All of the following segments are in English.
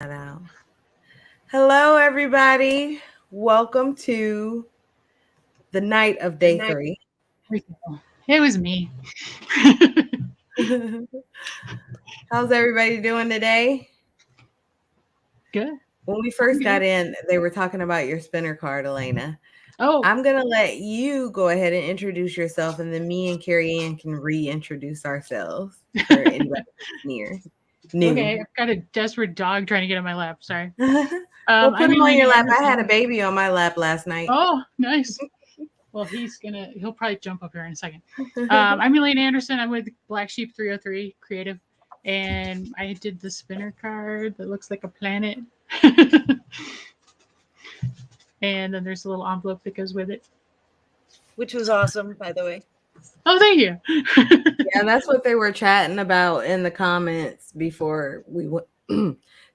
That out. Hello, everybody. Welcome to the night of day three. It was me. How's everybody doing today? Good. When we I'm first good. got in, they were talking about your spinner card, Elena. Oh, I'm going to let you go ahead and introduce yourself, and then me and Carrie Ann can reintroduce ourselves for anybody who's new. okay. I've got a desperate dog trying to get on my lap. Sorry. Well, put I'm him on Elena your lap. I had a Anderson. baby on my lap last night. Oh, nice. Well, he'll probably jump up here in a second. I'm Elaine Anderson. I'm with Black Sheep 303 Creative, and I did the spinner card that looks like a planet. And then there's a little envelope that goes with it. Which was awesome, by the way. Oh, thank you. Yeah, that's what they were chatting about in the comments before we went.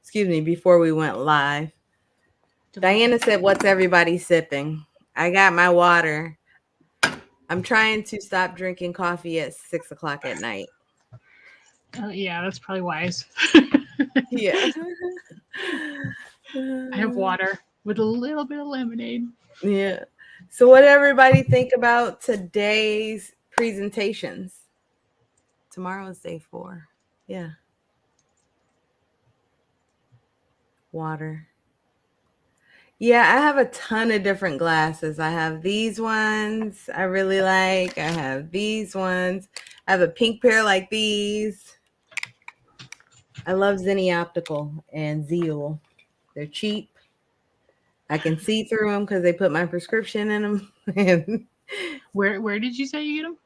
Excuse me, before we went live. Diana said, "What's everybody sipping?" I got my water. I'm trying to stop drinking coffee at 6 o'clock at night. Yeah, that's probably wise. Yeah. I have water with a little bit of lemonade. Yeah. So, what everybody think about today's presentations? Tomorrow is day 4. Yeah. Water. Yeah, I have a ton of different glasses. I have these ones I really like. I have these ones. I have a pink pair like these. I love Zenni Optical and Zeal. They're cheap. I can see through them because they put my prescription in them. Where did you say you get them?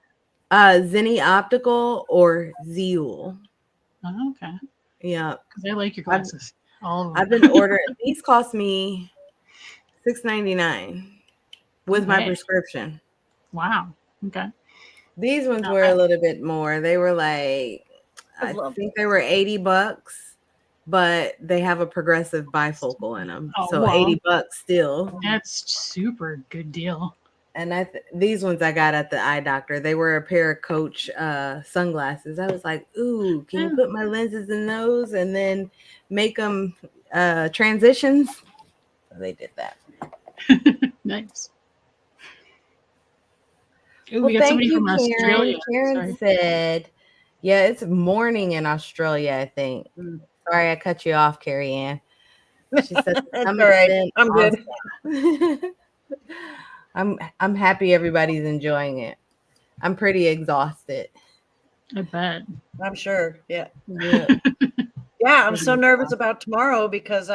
Zenni Optical or Zeal. Oh, okay. Yeah, Because I like your I've, glasses. All of I've them. been ordering. These cost me $6.99 Oh, with my hey. prescription. Wow. Okay. These ones No, were a little bit more. They were like, I I love think those. they were $80, but they have a progressive bifocal in them. oh, So well, $80 still. that's super good deal. And these ones I got at the eye doctor. They were a pair of Coach sunglasses. I was like, "Ooh, can you Yeah. put my lenses in those and then make them transitions?" So they did that. Nice. Oh, Well, we got thank somebody you, from Karen. Australia. Karen Sorry. said, "Yeah, it's morning in Australia, I think." Mm. Sorry, I cut you off, Carrie Ann. She said the That's all summit's right. been I'm good. awesome. I'm happy everybody's enjoying it. I'm pretty exhausted. I bet. I'm sure. Yeah. Yeah. Yeah. I'm Pretty so nervous exhausted. about tomorrow because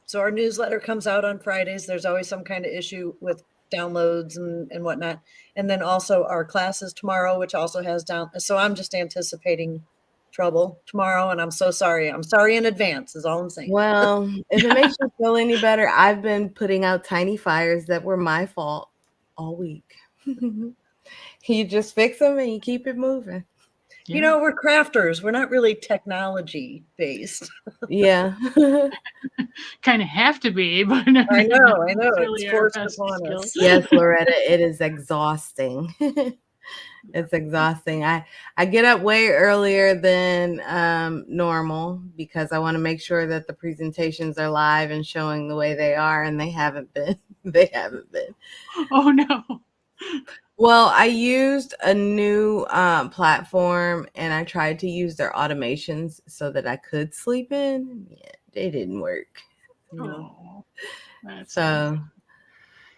so our newsletter comes out on Fridays. There's always some kind of issue with downloads and whatnot. And then also our classes tomorrow, which also has So I'm just anticipating trouble tomorrow. And I'm so sorry. I'm sorry in advance, is all I'm saying. Well, if it makes you feel any better, I've been putting out tiny fires that were my fault all week. You just fix them and you keep it moving. Yeah. We're crafters. We're not really technology based. Yeah. Kind of have to be, but not I know. I know. It's necessarily our forced best upon skill. us. Yes, Loretta, it is exhausting. It's exhausting. I get up way earlier than normal because I want to make sure that the presentations are live and showing the way they are, and they haven't been. They haven't been. Oh, no. Well, I used a new platform and I tried to use their automations so that I could sleep in. Yeah, they didn't work. Oh, that's sad. So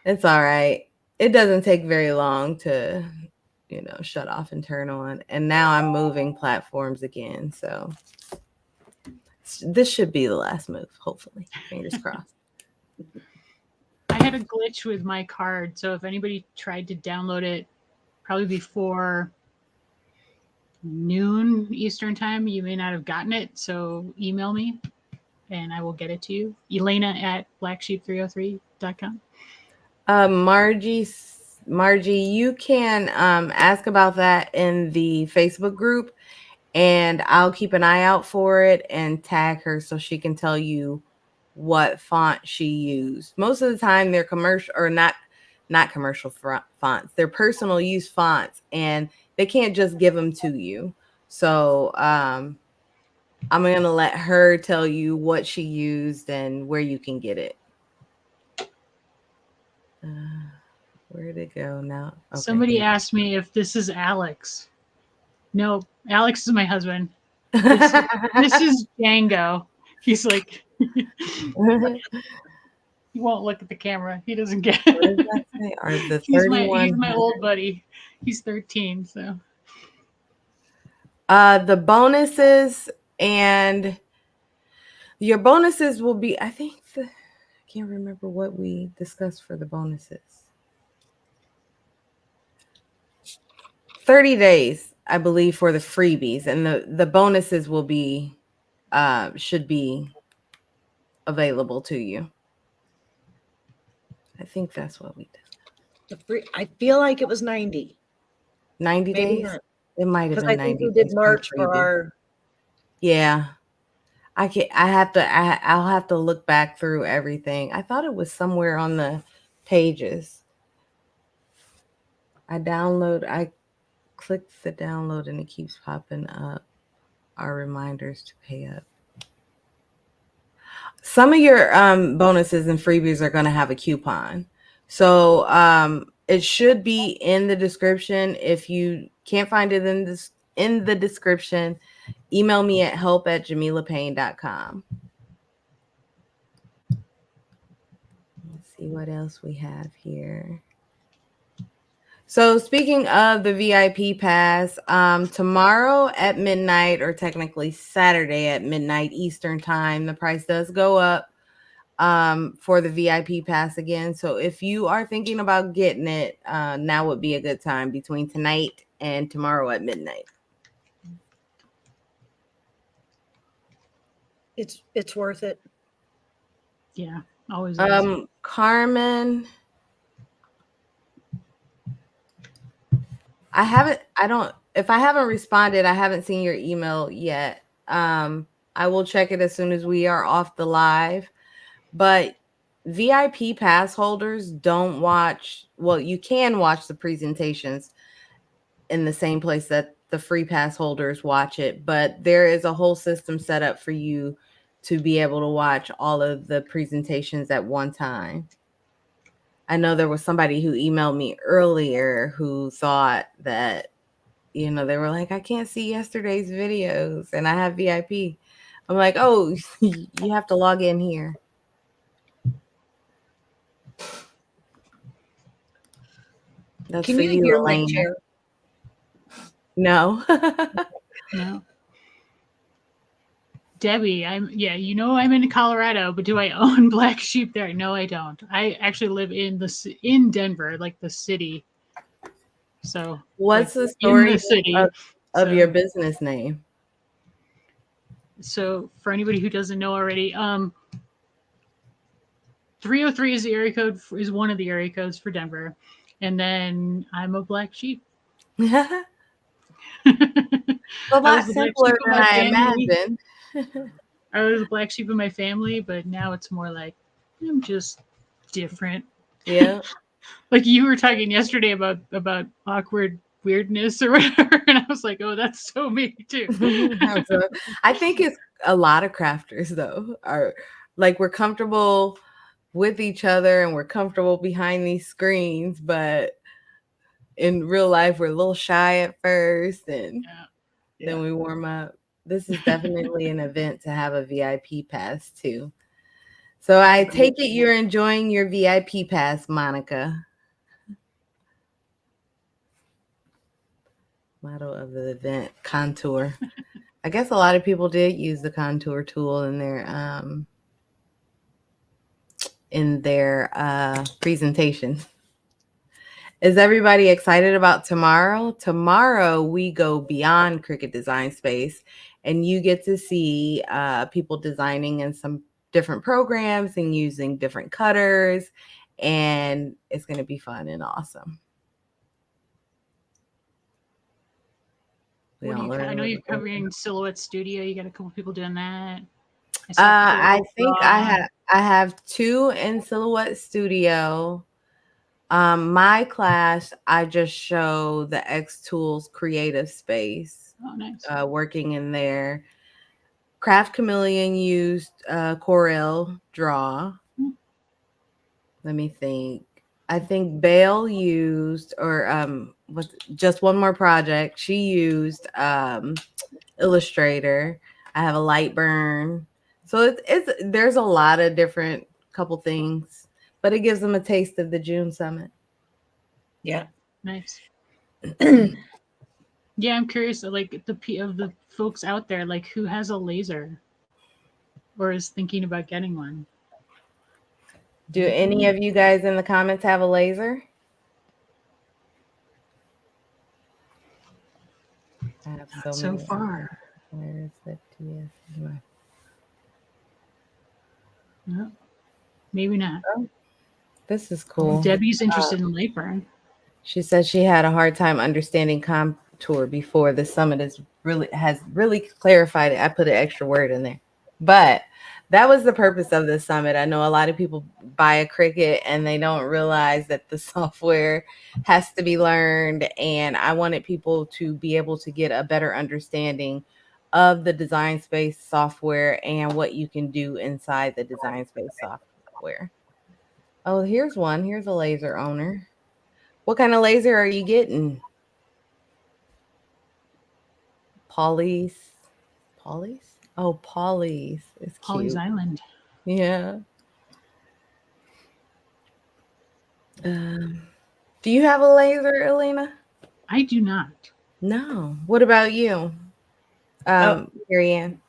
it's all right. It doesn't take very long to, shut off and turn on. And now I'm moving platforms again. So this should be the last move, hopefully. Fingers crossed. I had a glitch with my card, so if anybody tried to download it probably before noon Eastern time, you may not have gotten it. So email me and I will get it to you. Elena at blacksheep303.com. Margie, Margie, you can ask about that in the Facebook group, and I'll keep an eye out for it and tag her so she can tell you what font she used. Most of the time, they're commercial or not commercial fonts. They're personal use fonts, and they can't just give them to you. So I'm going to let her tell you what she used and where you can get it. Where'd it go now? Okay, Somebody asked me if this is Alex. No, Alex is my husband. This is Django. He's like, he won't look at the camera. He doesn't get What does it. that say? Are the He's 31? my old buddy. He's 13, so The bonuses and your bonuses will be, I think, I can't remember what we discussed for the bonuses. 30 days, I believe, for the freebies, and the bonuses will be, should be available to you. I think that's what we did. I feel like it was 90. 90 Maybe days? not. It might have Because been I think 90 we did days for March the for freebie. our. Yeah. I'll have to look back through everything. I thought it was somewhere on the pages. I clicked the download and it keeps popping up. Our reminders to pay up. Some of your bonuses and freebies are going to have a coupon. So it should be in the description. If you can't find it in the description, email me at help@jamilapayne.com. Let's see what else we have here. So speaking of the VIP pass, tomorrow at midnight, or technically Saturday at midnight Eastern time, the price does go up for the VIP pass again. So if you are thinking about getting it, now would be a good time between tonight and tomorrow at midnight. It's worth it. yeah, always is. Carmen, if I haven't responded, I haven't seen your email yet. I will check it as soon as we are off the live. But VIP pass holders don't watch, well, you can watch the presentations in the same place that the free pass holders watch it, but there is a whole system set up for you to be able to watch all of the presentations at one time. I know there was somebody who emailed me earlier who thought that, they were like, I can't see yesterday's videos and I have VIP. I'm like, oh, you have to log in here. That's Can for you you, hear my Elena. chair? No. No. Debbie, I'm in Colorado, but do I own black sheep there? No, I don't. I actually live in Denver, like the city. So What's like, the story in the city of your business name? So for anybody who doesn't know already, 303 is the area code is one of the area codes for Denver, and then I'm a black sheep. A lot simpler than I imagined. I was a black sheep in my family, but now it's more like I'm just different. Yeah. Like you were talking yesterday about awkward weirdness or whatever, and I was like, oh, that's so me too. I think it's a lot of crafters though are like, we're comfortable with each other and we're comfortable behind these screens, but in real life we're a little shy at first and then we warm up. This is definitely an event to have a VIP pass too. So I take it you're enjoying your VIP pass, Monica. Motto of the event, contour. I guess a lot of people did use the contour tool in their presentation. Is everybody excited about tomorrow? Tomorrow we go beyond Cricut Design Space and you get to see people designing in some different programs and using different cutters, and it's going to be fun and awesome. I know you're covering Silhouette Studio. You got a couple people doing that. I think I have 2 in Silhouette Studio. My class, I just show the X Tools creative space. Oh, nice. Working in there. Craft Chameleon used Corel Draw. Let me think. I think Bale used, or was just one more project. She used Illustrator. I have a Lightburn. So it's there's a lot of different couple things, but it gives them a taste of the June summit. Yeah. Nice. Yeah, I'm curious, like of the folks out there, like who has a laser or is thinking about getting one. Do any of you guys in the comments have a laser? I have So many. far. Where is the TS? No, maybe not. This is cool. Debbie's interested in Lightburn. She said she had a hard time understanding contour before. The summit has really clarified it. I put an extra word in there, but that was the purpose of the summit. I know a lot of people buy a Cricut and they don't realize that the software has to be learned, and I wanted people to be able to get a better understanding of the Design Space software and what you can do inside the Design Space software. Oh, here's one. Here's a laser owner. What kind of laser are you getting? Polly's. Polly's? Oh, Polly's. It's Polly's cute. Island. Yeah. Do you have a laser, Elena? I do not. No. What about you? Marianne?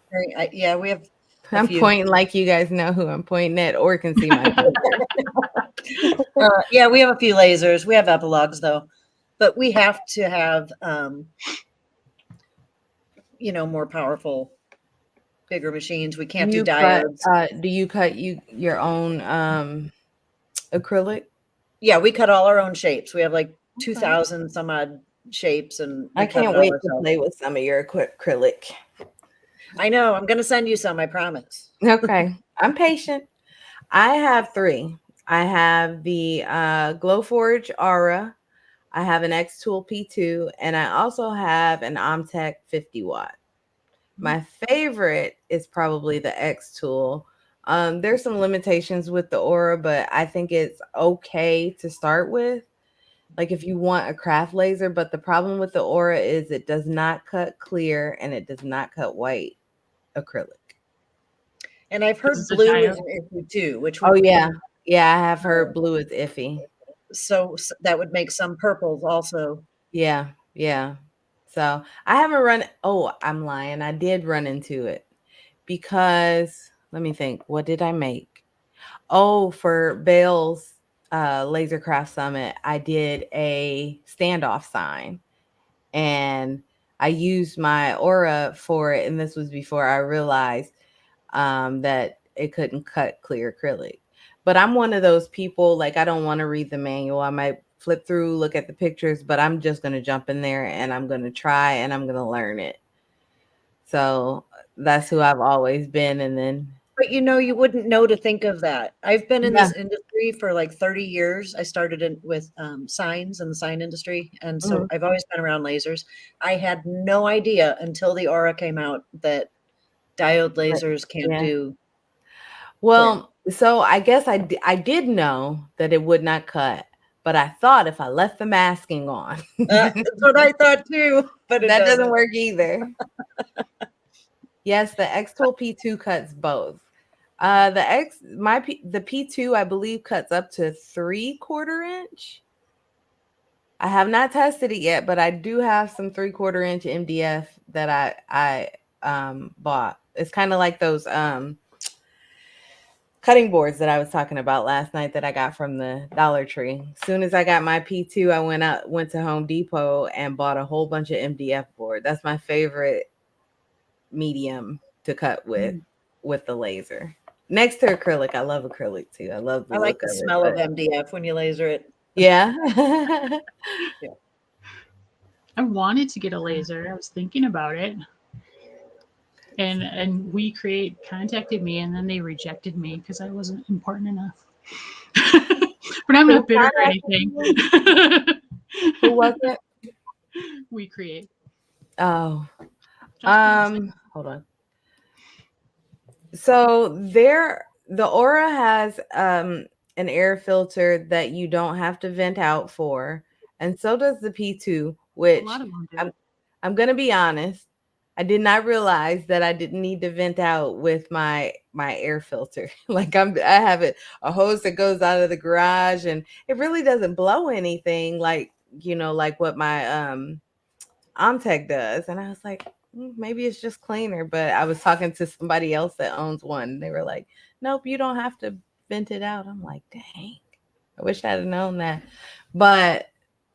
Yeah, we have I'm few. pointing like you guys know who I'm pointing at or can see my finger. Yeah, we have a few lasers. We have epilogues though, but we have to have, more powerful, bigger machines. We can't do diodes. Do you cut your own acrylic? Yeah, we cut all our own shapes. We have like 2,000 some odd shapes, and I can't wait to play with some of your acrylic. I know. I'm going to send you some, I promise. Okay. I'm patient. I have 3. I have the Glowforge Aura. I have an X-Tool P2, and I also have an Omtech 50 watt. My favorite is probably the X-Tool. There's some limitations with the Aura, but I think it's okay to start with. Like if you want a craft laser, but the problem with the Aura is it does not cut clear and it does not cut white acrylic. And I've heard blue is an issue too, which would yeah, I have heard blue is iffy. So that would make some purples also. Yeah. So I haven't run. Oh, I'm lying. I did run into it because let me think. What did I make? Oh, for Bale's Lasercraft Summit, I did a standoff sign, and I used my Aura for it. And this was before I realized that it couldn't cut clear acrylic. But I'm one of those people, like, I don't want to read the manual. I might flip through, look at the pictures, but I'm just going to jump in there and I'm going to try and I'm going to learn it. So that's who I've always been. And then, but you wouldn't know to think of that. I've been in this industry for like 30 years. I started with signs in the sign industry. And so I've always been around lasers. I had no idea until the Aura came out that diode lasers can't do. Well, so I guess I did know that it would not cut, but I thought if I left the masking on. That's what I thought too, but that doesn't work either. Yes, the X-Tool P2 cuts both. The P2, I believe, cuts up to 3/4 inch. I have not tested it yet, but I do have some 3/4 inch MDF that I bought. It's kind of like those cutting boards that I was talking about last night that I got from the Dollar Tree. As soon as I got my P2, I went to Home Depot and bought a whole bunch of MDF board. That's my favorite medium to cut with the laser. Next to acrylic, I love acrylic too. I love I like the smell of MDF when you laser it. Yeah. Yeah. I wanted to get a laser. I was thinking about it. And We Create contacted me, and then they rejected me because I wasn't important enough. But I'm not bitter or anything. Who was it? We Create. Oh. Hold on. So the Aura has an air filter that you don't have to vent out for, and so does the P2, A which lot of them do. I'm gonna be honest. I did not realize that I didn't need to vent out with my air filter. Like I have a hose that goes out of the garage, and it really doesn't blow anything like like what my Omtech does. And I was like, maybe it's just cleaner. But I was talking to somebody else that owns one. They were like, nope, you don't have to vent it out. I'm like, dang, I wish I'd have known that. But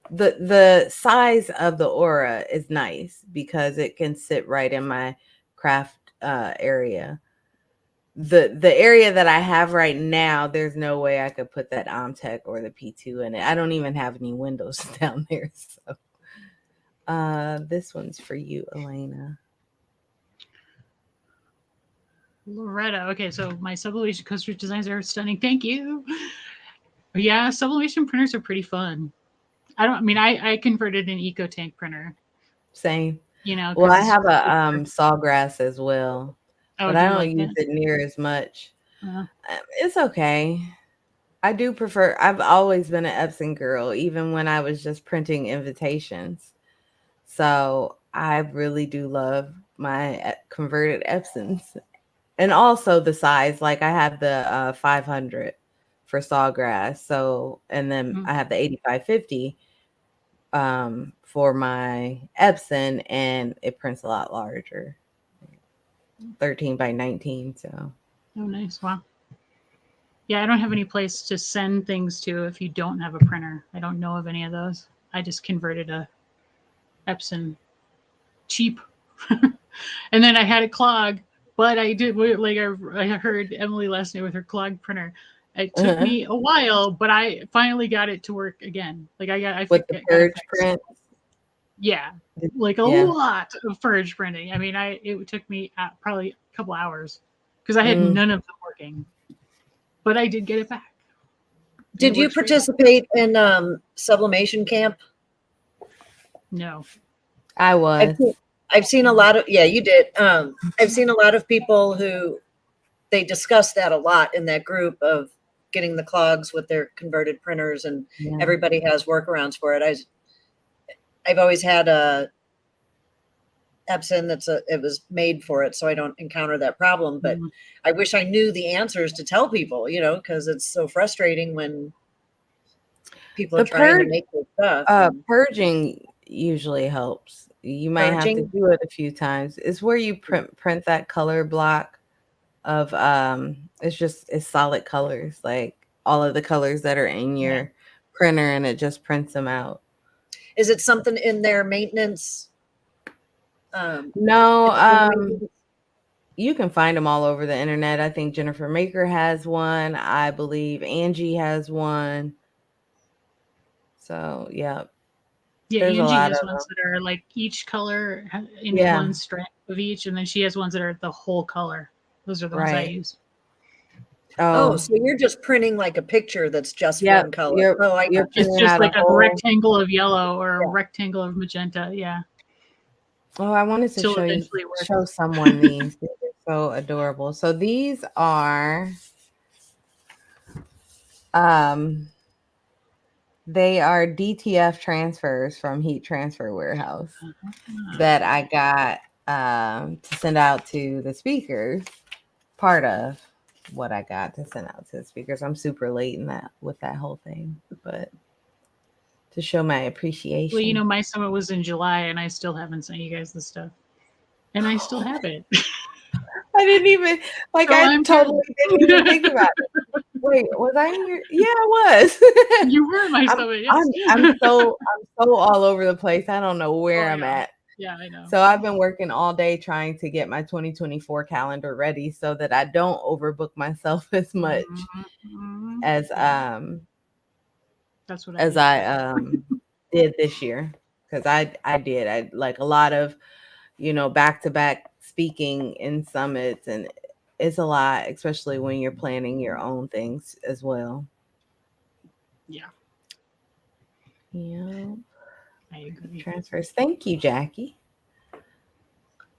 the size of the Aura is nice because it can sit right in my craft area. The area that I have right now, there's no way I could put that Omtech or the P2 in it. I don't even have any windows down there. So this one's for you, Elena. Loretta. Okay, so my sublimation coaster designs are stunning. Thank you. Yeah, sublimation printers are pretty fun. I converted an EcoTank printer. Same. Well, I because have a sawgrass as well, oh, but do I you don't like use it? it near as much. Uh, It's okay. I do prefer. I've always been an Epson girl, even when I was just printing invitations. So I really do love my converted Epsons, and also the size. Like I have the 500 for sawgrass. So, and then mm, I have the 8550 for my Epson, and it prints a lot larger, 13 by 19. So oh, nice. Wow. Yeah, I don't have any place to send things to if you don't have a printer. I don't know of any of those. I just converted a Epson cheap, and then I had a clog. But I did like I heard Emily last night with her clog printer. It took uh-huh. me a while, but I finally got it to work again. Like With the got it purge fixed. print. Yeah, like a Yeah. lot of purge printing. I mean, it took me probably a couple hours because I had Mm. none of them working, but I did get it back. And it Did you works great. participate in sublimation camp? No. I I've was. seen, I've seen a lot of, yeah, you did. I've seen a lot of people who they discuss that a lot in that group of getting the clogs with their converted printers, and Yeah. everybody has workarounds for it. I've always had a Epson it was made for it, so I don't encounter that problem. But Mhm. I wish I knew the answers to tell people, because it's so frustrating when people are The trying to make their stuff and purging usually helps. You might have to purging. do it a few times. It's where you print that color block of it's solid colors, like all of the colors that are in Yeah. your printer, and it just prints them out. Is it something in their maintenance? No, In the printer maintenance? you can find them all over the internet. I think Jennifer Maker has one. I believe Angie has one. So, yeah, Yeah, there's a Angie lot has of ones them. that are like each color in Yeah, one strand of each, and then she has ones that are the whole color. Those are the ones I right. use. Oh, Oh, so you're just printing like a picture that's just yep. one color. You're Oh, I you're got you. It's printing just out a like a whole. rectangle of yellow or a Yeah. rectangle of magenta. Yeah, Oh, I wanted to till eventually it show works. someone these. They're so adorable. So these are um they are DTF transfers from Heat Transfer Warehouse that I got to send out to the speakers. Part of what I got to send out to the speakers. I'm super late in that with that whole thing, but to show my Well, appreciation. my summit was in July, and I still haven't sent you guys the stuff, and I still have it. I didn't even So I I'm totally didn't even good. think about it. Wait, was I in your? Yeah, I was. You were in my I'm summit, yes. I'm so all over the place. I don't know Oh where I'm yeah, at. yeah, I know. So I've been working all day trying to get my 2024 calendar ready so that I don't overbook myself as much as Yeah, that's what I as did. I did this year, because I did I like a lot of back to back speaking in summits, and it's a lot, especially when you're planning your own things as well. Yeah, Yeah, I agree. transfers. Thank you, Jackie.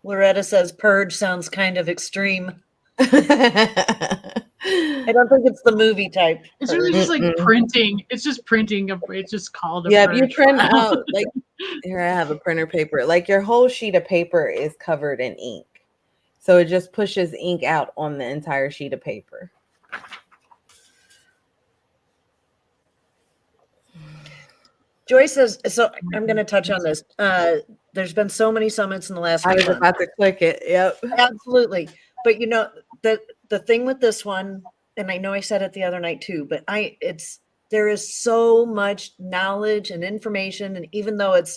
Loretta says purge sounds kind of extreme. I don't think it's the movie type. It's really purge. just like printing. It's just printing. It's just called a Yeah, if you purge print file. out like here I have a printer paper. Like your whole sheet of paper is covered in ink. So it just pushes ink out on the entire sheet of paper. Joy says, so I'm going to touch on this. There's been so many summits in the last I few was months. about to click it. Yep. Absolutely. But you know, the thing with this one, and I know I said it the other night too, but there is so much knowledge and information, and even though it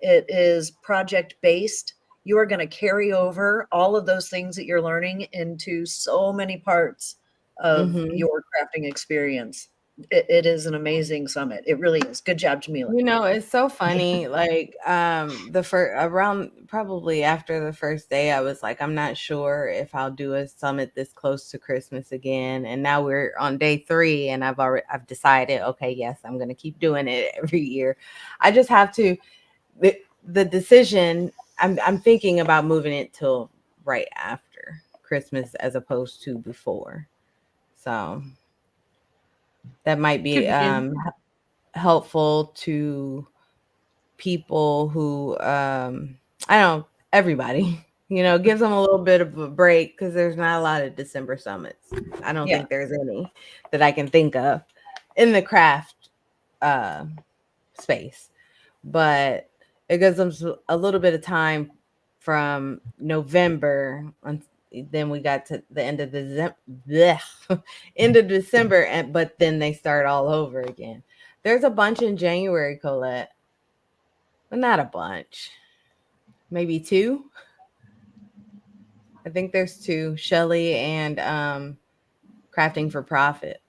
is project based, you are going to carry over all of those things that you're learning into so many parts of your crafting experience. It is an amazing summit. It really is. Good job, Jamila. You know, it's so funny. Like, the first around probably after the first day, I was like, I'm not sure if I'll do a summit this close to Christmas again. And now we're on day 3, and I've decided, okay, yes, I'm gonna keep doing it every year. I just have to the decision. I'm thinking about moving it till right after Christmas as opposed to before. So that might Could be be good. helpful to people who I don't know, everybody, gives them a little bit of a break because there's not a lot of December summits. I don't Yeah. think there's any that I can think of in the craft space, but it gives them a little bit of time from November then we got to the end of end of December, but then they start all over again. There's a bunch in January, Colette, but not a bunch. Maybe 2. I think there's 2. Shelly and Crafting for Profit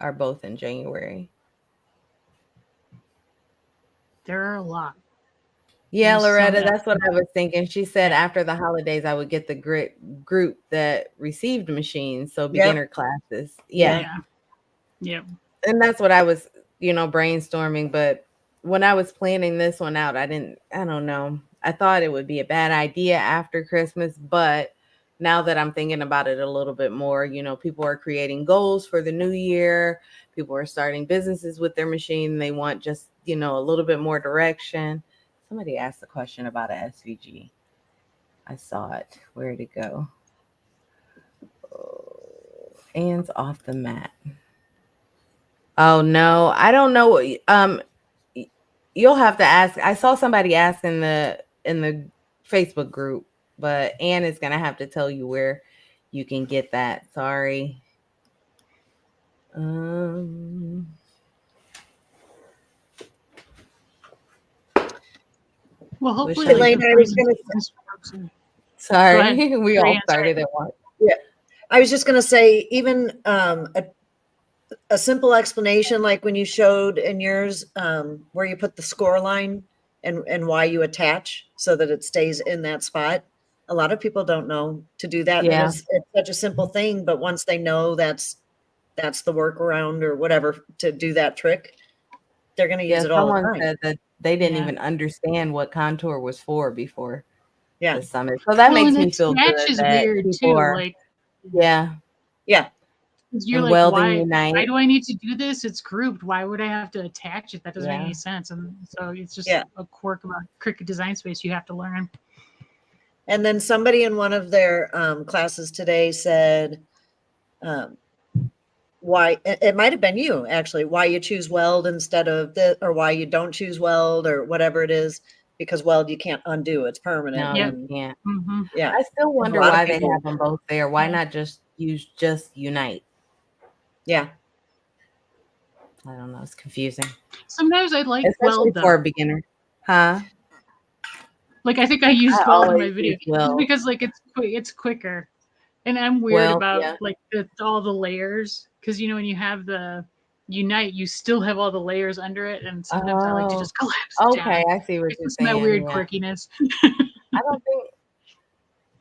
are both in January. There are a lot. Yeah, There's Loretta, some- that's what I was thinking. She said Yeah. after the holidays, I would get the group that received machines, so Yep. beginner classes. Yeah. Yeah. Yep. And that's what I was, brainstorming. But when I was planning this one out, I don't know. I thought it would be a bad idea after Christmas, but now that I'm thinking about it a little bit more, people are creating goals for the new year. People are starting businesses with their machine. They want just, a little bit more direction. Somebody asked a question about an SVG. I saw it. Where'd it go? Oh, Anne's off the mat. Oh no, I don't know. You'll have to ask. I saw somebody ask in the Facebook group, but Anne is gonna have to tell you where you can get that. Sorry. Well, hopefully, Wish I Elaine, the I was gonna presentations works and- Sorry, Go ahead. we Sorry, all Anne, started at once. I was just going to say, even a simple explanation, like when you showed in yours, where you put the score line and why you attach so that it stays in that spot. A lot of people don't know to do that. Yeah. It's such a simple thing, but once they know that's the workaround or whatever to do that trick, they're going to use Yeah, it all the someone time. said that they didn't Yeah. even understand what contour was for before Yeah. the summit. So that Well, makes and me its feel match good is that weird people too. are, Like, yeah, Yeah. you're and like, welding why unite. do I need to do this? It's grouped. Why would I have to attach it? That doesn't make Yeah. any sense. And so it's just Yeah. a quirk about Cricut Design Space you have to learn. And then somebody in one of their classes today said, why it might have been you actually, why you choose weld instead of this, or why you don't choose weld or whatever it is, because weld you can't undo, it's permanent. No, Yep. you can't. Mm-hmm. Yeah. I still And a wonder lot of why they people- have them both there. Why Yeah. not just use just Unite? Yeah. I don't know. It's confusing, Sometimes I like especially weld for though. a beginner. Huh? Like I think I used I weld in my always video use just weld. because like it's quicker. And I'm weird Well, about yeah. like all the layers because when you have the Unite, you still have all the layers under it, and sometimes I like to Oh, just collapse it okay. down. I see what It's you're just my saying. weird Yeah. quirkiness.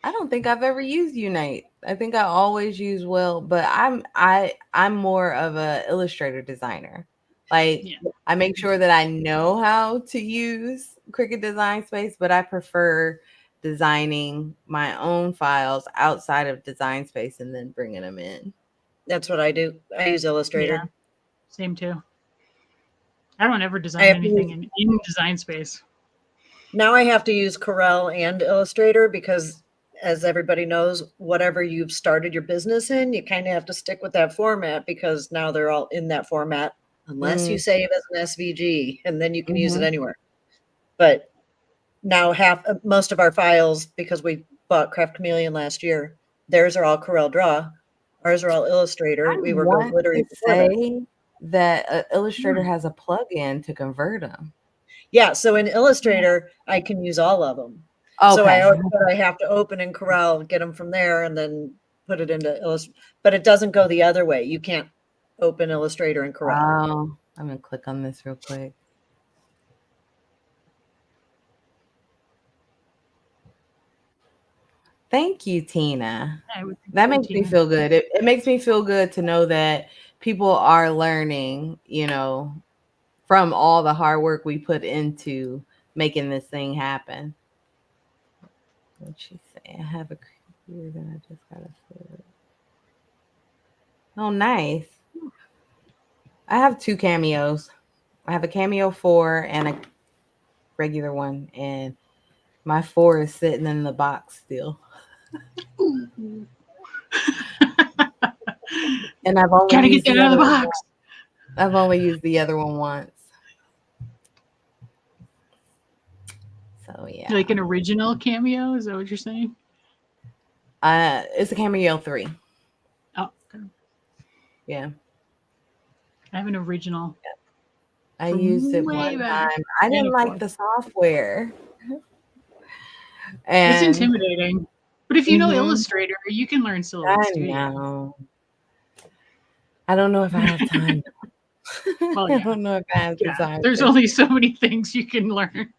I don't think I've ever used Unite. I think I always use Weld, but I'm more of a illustrator designer. Like Yeah. I make sure that I know how to use Cricut Design Space, but I prefer designing my own files outside of Design Space and then bringing them in. That's what I do. I use Illustrator. Yeah, same too. I don't ever I design have to anything use- in Design Space. Now I have to use Corel and Illustrator because, as everybody knows, whatever you've started your business in, you kind of have to stick with that format because now they're all in that format, unless you Mm, save as an SVG, and then you can use it mhm. anywhere. But now most of our files, because we bought Craft Chameleon last year, theirs are all Corel Draw. Ours are all Illustrator. I We were Go want Glittery to before that. say that Illustrator has a plug-in to convert them. Yeah, so in Illustrator, I can use all of them. So Okay. I have to open in Corel, get them from there, and then put it into Illustrator. But it doesn't go the other way. You can't open Illustrator in Corel. I'm gonna click on this real quick. Thank you, Tina. I would think That so, makes me Tina. feel good. It makes me feel good to know that people are learning, from all the hard work we put into making this thing happen. What'd she say? I have a computer that I just gotta flip. Oh, nice. I have 2 cameos. I have a cameo 4 and a regular one, and my 4 is sitting in the box still. And I've only Gotta get used that the out of other the one. box. I've only used the other one once. So yeah. Like an original cameo? Is that what you're saying? It's a cameo 3. Oh, okay. Yeah. I have an original. I From used it way one back. time. I didn't And like the software. It's And intimidating. But if you know Illustrator, you can learn Silhouette I Studio. know. I don't know if I have time. Well, I yeah. don't know if I have Yeah. desire. There's only so many things you can learn.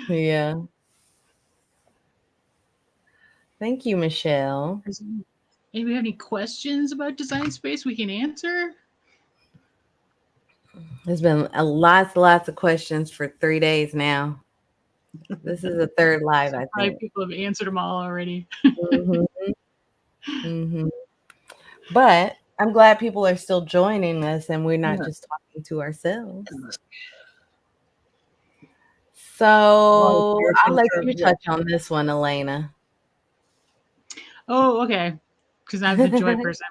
Yeah. Thank you, Michelle. Anybody have any questions about Design Space we can answer? There's been lots of questions for 3 days now. This is the third live, I Probably think. people have answered them all already. Mhm. Mhm. But I'm glad people are still joining us and we're not just talking to ourselves. So I'll let you touch on this one, Elena. Oh, okay. Because I'm the joy person.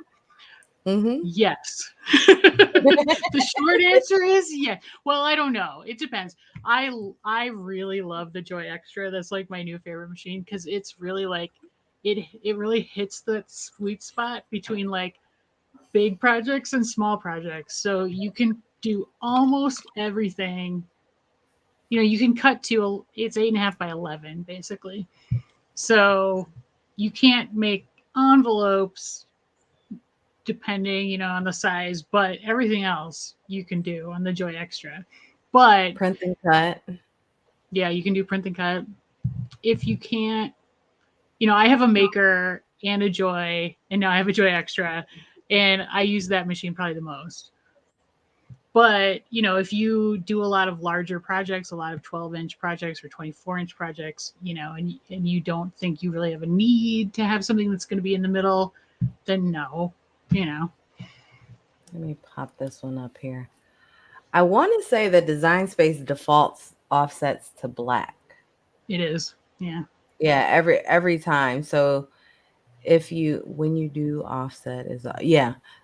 Mm-hmm. Yes. The short answer is yeah. Well, I don't know. It depends. I really love the Joy Extra. That's like my new favorite machine because it's really like it really hits the sweet spot between like big projects and small projects. So you can do almost everything. You know, you can cut to it's 8.5 by 11 basically. So you can't make envelopes depending, on the size, but everything else you can do on the Joy Extra. But Print and cut. yeah, you can do print and cut. If you can't, I have a Maker and a Joy, and now I have a Joy Extra, and I use that machine probably the most. But, if you do a lot of larger projects, a lot of 12-inch projects or 24-inch projects, and you don't think you really have a need to have something that's going to be in the middle, then no, Let me pop this one up here. I want to say that Design Space defaults offsets to black. It is. Yeah. Yeah, every time. So when you do offset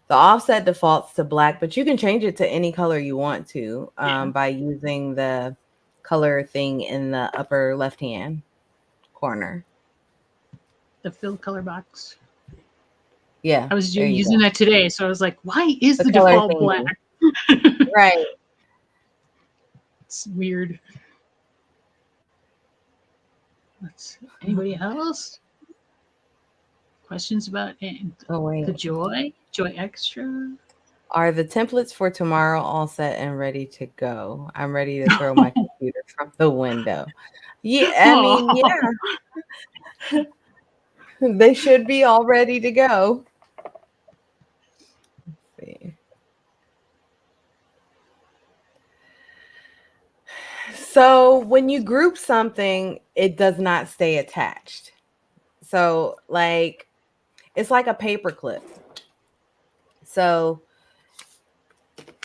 the offset defaults to black, but you can change it to any color you want to by using the color thing in the upper left hand corner. The fill color box. Yeah, I was using that today, so I was like, why is the color default thingy. black? Right. It's weird. Anybody else? Questions about the Joy Extra? Are the templates for tomorrow all set and ready to go? I'm ready to throw my computer from the window. Yeah, I mean, yeah. They should be all ready to go. Let's see. So when you group something, it does not stay attached. So like it's like a paper clip. So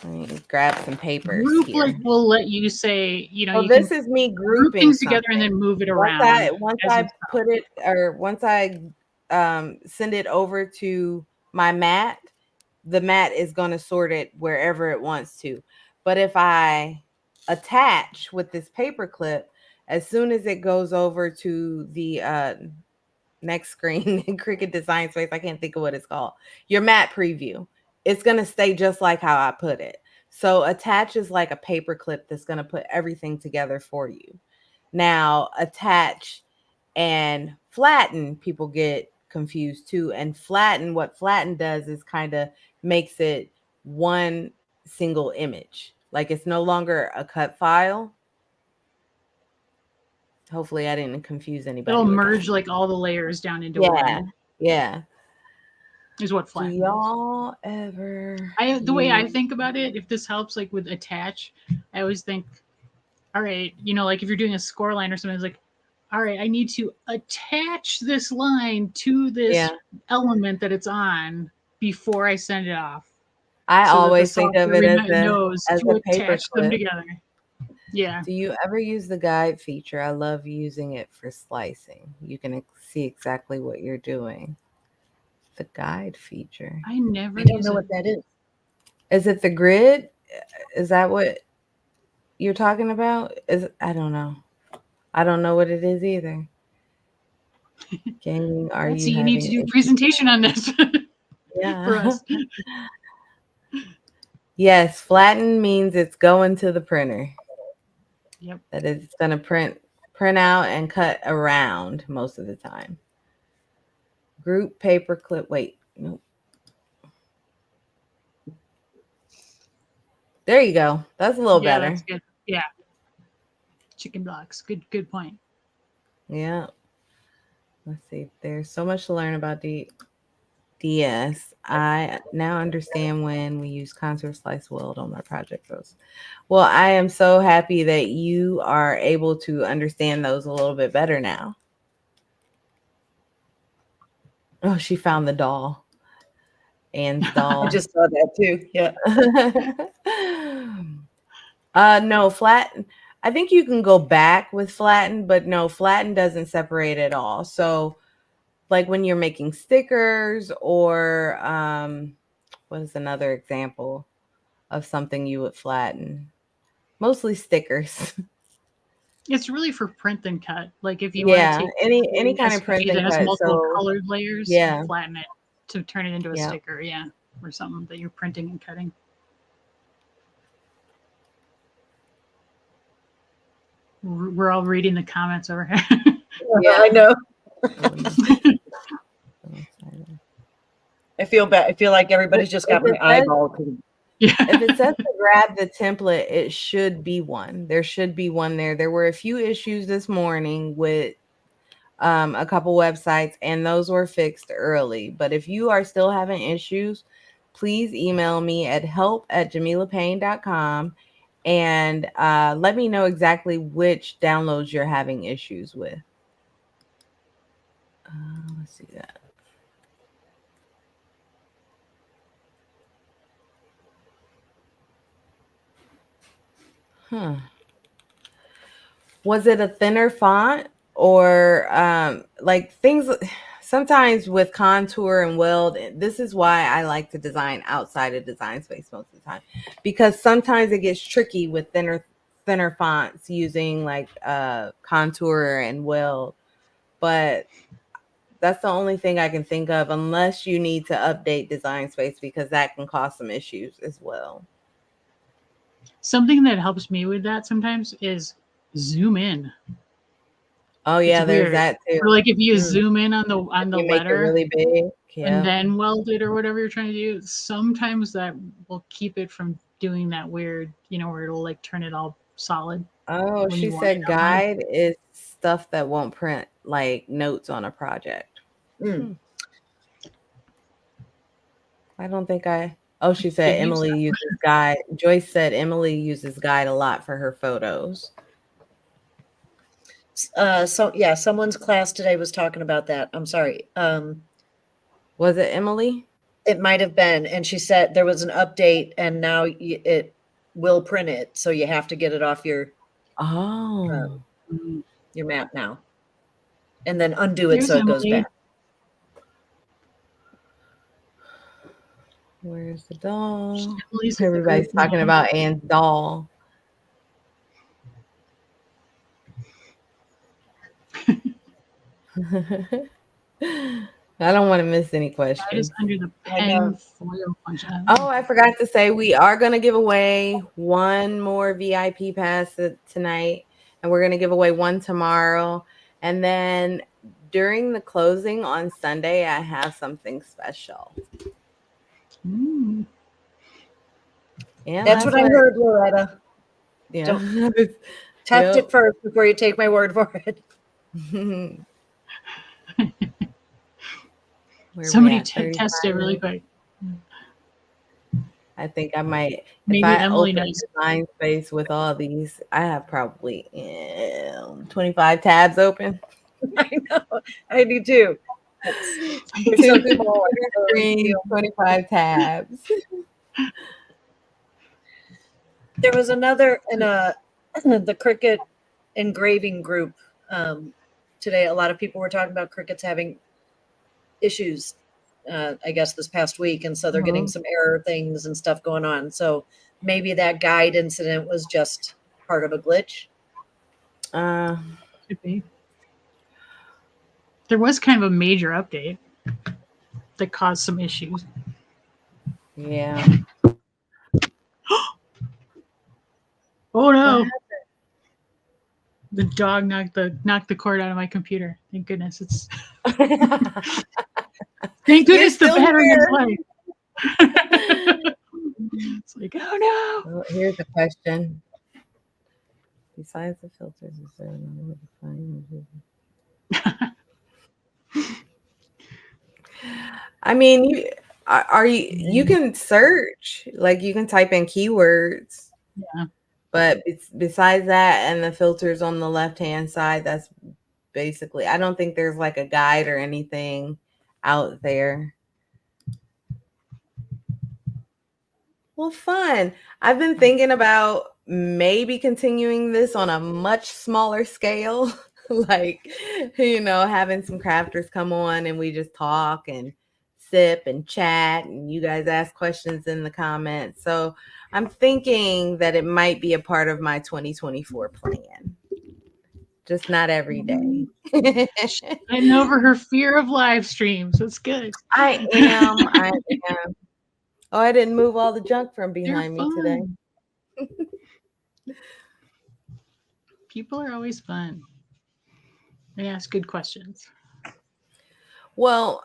let me grab some papers Group like here. will let you say, So you can this is me group grouping things together and something. then move it Once around as you I put it, or once I send it over to my mat, the mat is going to sort it wherever it wants to. But if I attach with this paper clip, as soon as it goes over to the next screen in Cricut Design Space, I can't think of what it's called, your mat preview, it's going to stay just like how I put it. So attach is like a paper clip that's going to put everything together for you. Now, attach and flatten, people get confused too. And flatten, what flatten does is kind of makes it one single image. Like it's no longer a cut file. Hopefully I didn't confuse anybody it'll with merge that. like all the layers down into Yeah. one. Yeah. Is what Do flatten is. y'all ever The way I use think about it, if this helps, like with attach, I always think, all right, like if you're doing a score line or something, it's like, all right, I need to attach this line to this yeah. element that it's on before I send it off, I so that the always think of software it knows as to a paper attach them clip. together. Yeah. Do you ever use the guide feature? I love using it for slicing. You can see exactly what you're doing. The guide feature. I never I don't use know it. what that is. Is it the grid? Is that what you're talking about? I don't know. I don't know what it is either. Gaming, are you Betsy, you need to having do a issues? presentation on this for Yeah. us. Yes, flatten means it's going to the printer. Yep. That it's going to print out and cut around most of the time. Group paper clip. Wait, nope. There you go. That's a little Yeah, better. that's good. Yeah. Chicken blocks. Good point. Yeah. Let's see. There's so much to learn about DS. I now understand when we use contour slice weld on my projects. Well, I am so happy that you are able to understand those a little bit better now. Oh, she found the doll. Anne's doll. I just saw that too. Yeah. No, flatten. I think you can go back with flatten, but no, flatten doesn't separate at all. So like when you're making stickers or what is another example of something you would flatten? Mostly stickers. It's really for print and cut. Like if you want to Yeah, take any a kind of print spreadsheet and that has cut. multiple So colored layers, yeah, flatten it to turn it into a yeah. sticker. Yeah, or something that you're printing and cutting. We're all reading the comments over here. Yeah. I know. I feel bad. I feel like everybody's just got If my it says, eyeball. Yeah. if it says to grab the template, it should be one. There should be one there. There were a few issues this morning with a couple websites, and those were fixed early. But if you are still having issues, please email me at help@jamilapayne.com and let me know exactly which downloads you're having issues with. Let's see that. Huh. Was it a thinner font or like things sometimes with contour and weld? This is why I like to design outside of Design Space most of the time, because sometimes it gets tricky with thinner fonts using like contour and weld. But that's the only thing I can think of, unless you need to update Design Space, because that can cause some issues as well. Something that helps me with that sometimes is zoom in. Oh It's yeah, there's weird. that too. Or like if you Mm. zoom in on If the you make it letter really big, and yeah. then weld it or whatever you're trying to do, sometimes that will keep it from doing that weird, where it'll like turn it all solid. Oh, when she you want it said on there. guide is stuff that won't print, like notes on a project. Mm. I don't think oh, she said Did use Emily that. uses guide. Joyce said Emily uses guide a lot for her photos. So yeah, someone's class today was talking about that. I'm sorry. Was it Emily? It might have been, and she said there was an update, and now it will print it, so you have to get it off Oh, your map now, and then undo it Here's so it goes Emily. back. where's the doll? Emily's in the Everybody's group talking now. about Anne's doll. I don't want to miss any That questions. is under the I know. pen foil function. Oh, I forgot to say we are going to give away one more VIP pass tonight, and we're going to give away one tomorrow. And then during the closing on Sunday, I have something special. Mm. Yeah, That's what I heard, Loretta. Yeah. Test it first before you take my word for it. Somebody test it really quick. I think I might. Maybe if I Emily open knows. Design Space with all these, I have probably 25 tabs open. I know. I do too. We're so small. 25 tabs. There was another in the Cricut engraving group today. A lot of people were talking about Cricuts having issues, I guess, this past week, and so they're getting some error things and stuff going on. So maybe that guide incident was just part of a glitch. Could be. There was kind of a major update that caused some issues. Yeah. Oh no! The dog knocked the cord out of my computer. Thank goodness it's. Thank goodness the battery is light. It's like, oh no! Well, here's a question. Besides the filters, is there another way to find? I mean, you can search, like you can type in keywords. Yeah. But besides that and the filters on the left-hand side, that's basically, I don't think there's like a guide or anything out there. Well, fun. I've been thinking about maybe continuing this on a much smaller scale, like, having some crafters come on and we just talk and sip and chat and you guys ask questions in the comments. So I'm thinking that it might be a part of my 2024 plan. Just not every day. Getting over her fear of live streams. That's good. I am. Oh, I didn't move all the junk from behind me today. People are always fun. They ask good questions. Well,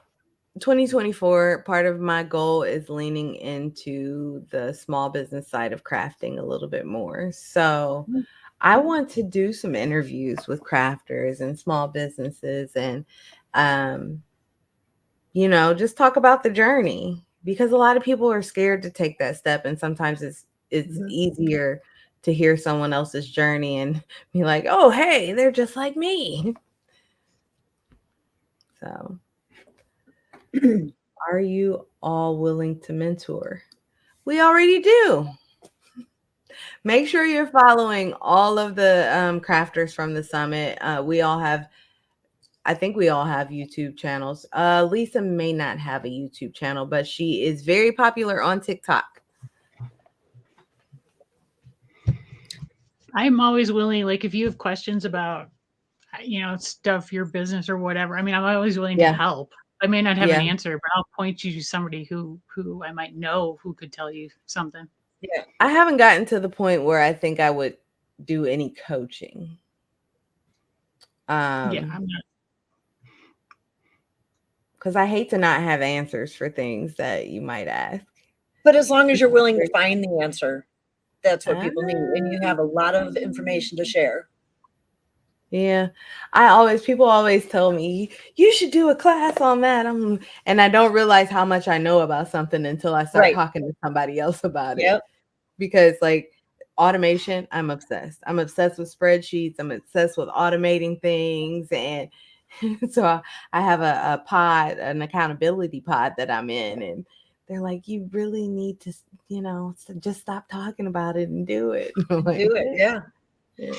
2024, part of my goal is leaning into the small business side of crafting a little bit more. So I want to do some interviews with crafters and small businesses and, just talk about the journey, because a lot of people are scared to take that step. And sometimes it's easier to hear someone else's journey and be like, oh, hey, they're just like me. So are you all willing to mentor? We already do. Make sure you're following all of the crafters from the summit. I think we all have YouTube channels. Lisa may not have a YouTube channel, but she is very popular on TikTok. I'm always willing, like if you have questions about, stuff, your business or whatever. I mean, I'm always willing to help. I may not have an answer, but I'll point you to somebody who I might know who could tell you something. Yeah, I haven't gotten to the point where I think I would do any coaching. I'm not. Because I hate to not have answers for things that you might ask. But as long as you're willing to find the answer, that's what people need. And you have a lot of information to share. Yeah. People always tell me, you should do a class on that. And I don't realize how much I know about something until I start talking to somebody else about it. Because like automation, I'm obsessed. I'm obsessed with spreadsheets. I'm obsessed with automating things. And so I have a pod, an accountability pod that I'm in. And they're like, you really need to, just stop talking about it and do it. I'm like, Do it. Yeah. yeah.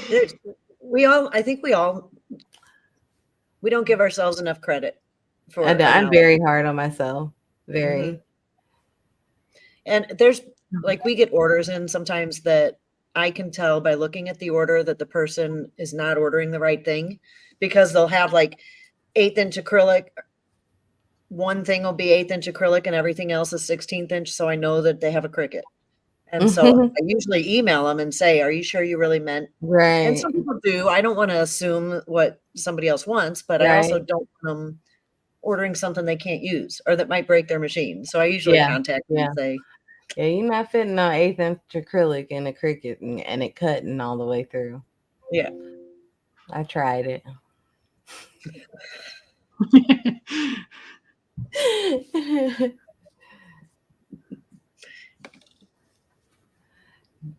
I think we don't give ourselves enough credit for our I'm knowledge. very hard on myself. Very. Mhm. And there's like, we get orders in sometimes that I can tell by looking at the order that the person is not ordering the right thing, because they'll have like 1/8 inch acrylic. One thing will be 1/8 inch acrylic and everything else is 16th inch. So I know that they have a Cricut. And so I usually email them and say, are you sure you really meant? And Right. some people do. I don't want to assume what somebody else wants, but I also Right. don't want them ordering something they can't use or that might break their machine. So I usually Yeah. contact them Yeah. and say, Yeah, you're not fitting on 1/8 inch acrylic in a Cricut and it cutting all the way through. yeah. I tried it.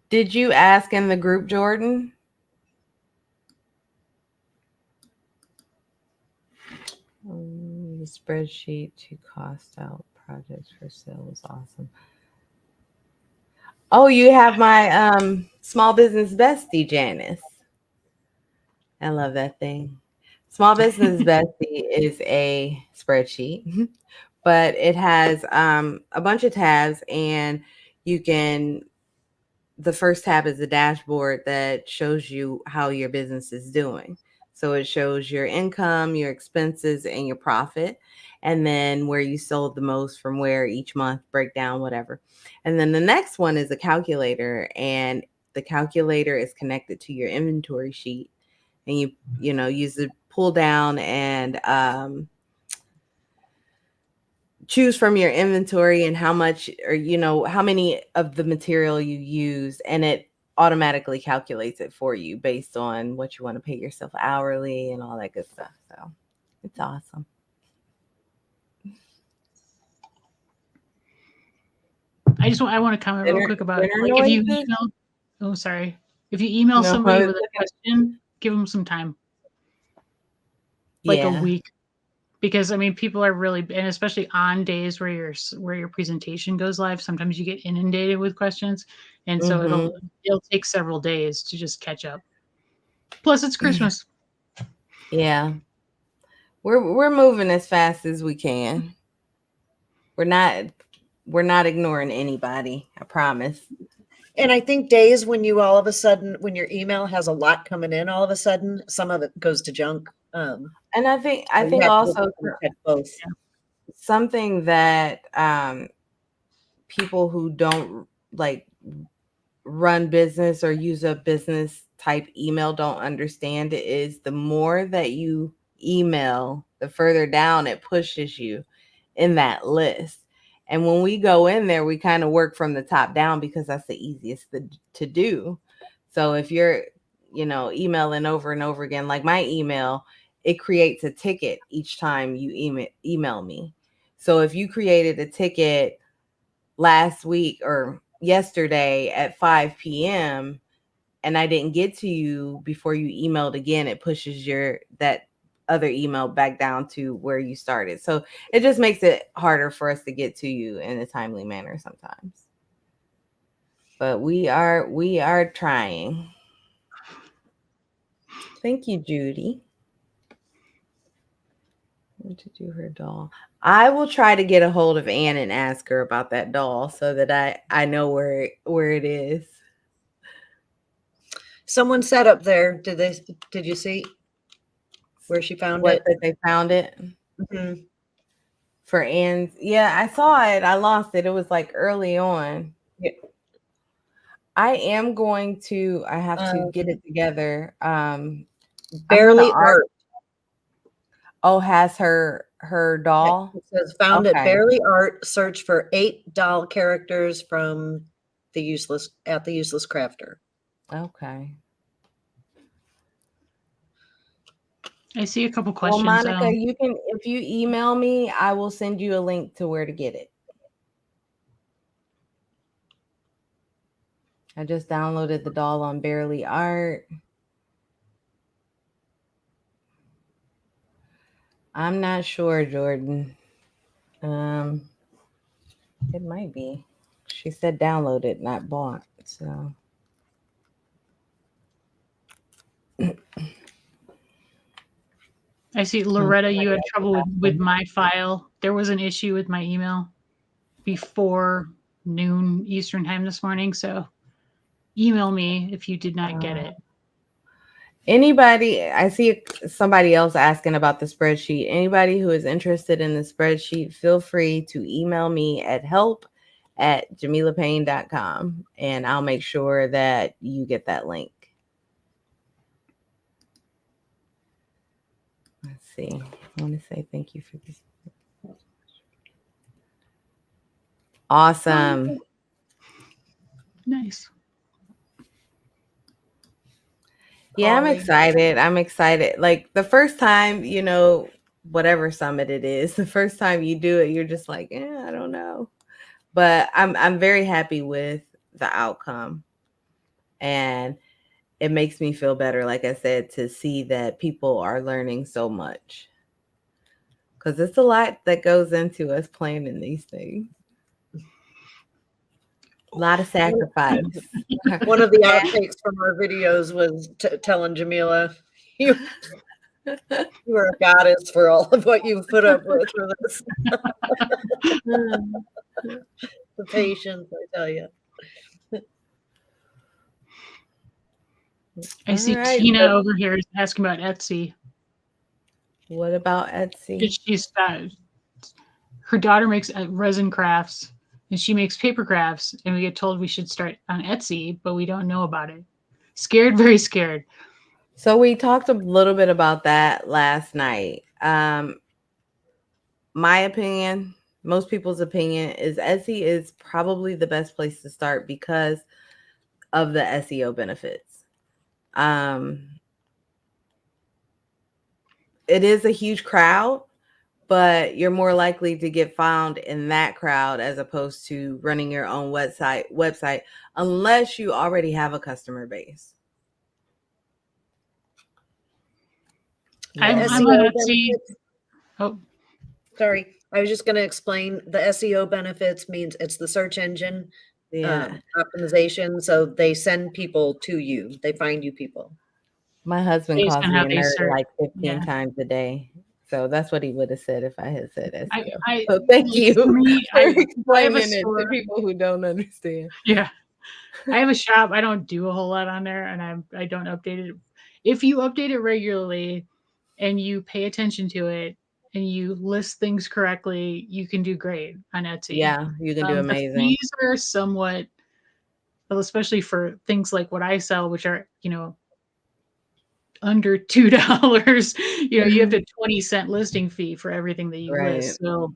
Did you ask in the group, Jordan? The spreadsheet to cost out projects for sale was awesome. Oh, you have my small business bestie, Janice. I love that thing. Small business bestie is a spreadsheet, but it has a bunch of tabs, and you can. The first tab is a dashboard that shows you how your business is doing. So it shows your income, your expenses, and your profit, and then where you sold the most from where each month, breakdown, whatever. And then the next one is a calculator, and the calculator is connected to your inventory sheet, and you use the pull down and choose from your inventory and how much, or how many of the material you use, and it automatically calculates it for you based on what you want to pay yourself hourly and all that good stuff. So it's awesome. I want to comment real quick about, Dinner like, if you noises? email, oh sorry, if you email No, somebody with a question, give them some time, like a yeah. week, because I mean people are really, and especially on days where your presentation goes live, sometimes you get inundated with questions, and so Mm-hmm. it'll take several days to just catch up. Plus it's Christmas. Yeah. We're moving as fast as we can. We're not ignoring anybody, I promise. and I think days when you all of a sudden, when your email has a lot coming in, all of a sudden, some of it goes to junk. And I think So you have to also check both. something that people who don't like run business or use a business type email don't understand it is the more that you email, the further down it pushes you in that list. And when we go in there, we kind of work from the top down because that's the easiest to do. So if you're, emailing over and over again, like my email, it creates a ticket each time you email me. So if you created a ticket last week or yesterday at 5 p.m. and I didn't get to you before you emailed again, it pushes that other email back down to where you started. So it just makes it harder for us to get to you in a timely manner sometimes. But we are trying. Thank you, Judy. To do her doll. I will try to get a hold of Anne and ask her about that doll so that I know where it is. Someone set up there. Did you see where she found What, it? that they found it? Mm-hmm. For Anne's. Yeah, I saw it. I lost it. It was like early on. Yeah. I have to get it together. Barely Art. Has her doll. It says found Okay. at Barely Art. Search for 8 doll characters from the Useless Crafter. Okay. I see a couple Well, questions. Monica, if you email me, I will send you a link to where to get it. I just downloaded the doll on Barely Art. I'm not sure, Jordan. Um, it might be. She said downloaded, not bought. So I see, Loretta, you had trouble with my file. There was an issue with my email before noon Eastern time this morning. So email me if you did not get it. anybody, I see somebody else asking about the spreadsheet. Anybody who is interested in the spreadsheet, feel free to email me at help@jamilapayne.com and I'll make sure that you get that link. Let's see. I want to say thank you for this. Awesome. Nice. Yeah, I'm Calling. excited. I'm excited. Like the first time, whatever summit it is, the first time you do it, you're just like, I don't know. But I'm very happy with the outcome. And it makes me feel better, like I said, to see that people are learning so much. Because it's a lot that goes into us planning these things. A lot of sacrifice. One of the outtakes from our videos was telling Jamila, you are a goddess for all of what you've put up with for this. The patience, I tell you. I see All right, Tina but over here is asking about Etsy. what about Etsy? She's her daughter makes resin crafts and she makes paper crafts, and we get told we should start on Etsy, but we don't know about it. Scared, very scared. So we talked a little bit about that last night. My opinion, most people's opinion, is Etsy is probably the best place to start because of the SEO benefits. It is a huge crowd, but you're more likely to get found in that crowd as opposed to running your own website unless you already have a customer base. I'm SEO on Etsy. benefits. Oh, Sorry, I was just going to explain the SEO benefits means it's the search engine Yeah. optimization. So they send people to you. They find you people. My husband based calls on me how a they nerd search. like 15 Yeah. times a day. So that's what he would have said if I had said SEO. I So thank you for me, for I have a explaining it store. to people who don't understand. Yeah. I have a shop. I don't do a whole lot on there, and I don't update it. If you update it regularly and you pay attention to it and you list things correctly, you can do great on Etsy. Yeah, you can do The amazing. fees are somewhat, well, especially for things like what I sell, which are, under $2. You have a 20-cent listing fee for everything that you Right. list. So,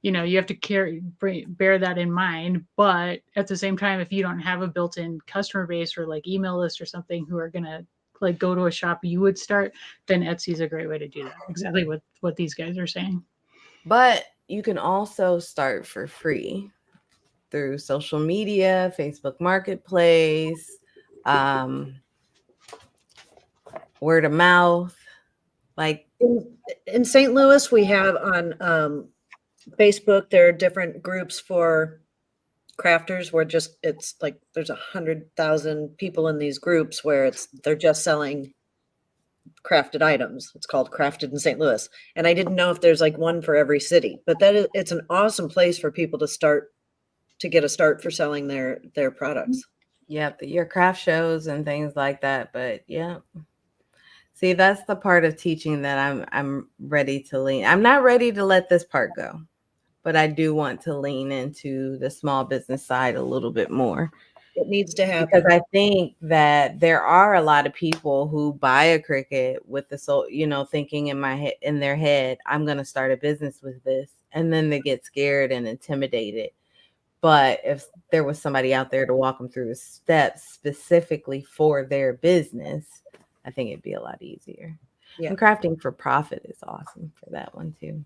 you have to bear that in mind. But at the same time, if you don't have a built-in customer base or like email list or something who are gonna like go to a shop you would start, then Etsy is a great way to do that. Exactly what these guys are saying. But you can also start for free through social media, Facebook Marketplace, word of mouth. Like, In St. Louis, we have on Facebook, there are different groups for crafters where it's like there's 100,000 people in these groups where they're just selling crafted items. It's called Crafted in St. Louis. And I didn't know if there's like one for every city, but it's an awesome place for people to get a start for selling their products. yeah, your craft shows and things like that. But yeah. See, that's the part of teaching that I'm ready to lean. I'm not ready to let this part go, but I do want to lean into the small business side a little bit more. It needs to happen. Because I think that there are a lot of people who buy a Cricut with the soul, thinking in their head, I'm going to start a business with this, and then they get scared and intimidated. But if there was somebody out there to walk them through the steps specifically for their business, I think it'd be a lot easier. Yeah. And crafting for profit is awesome for that one too.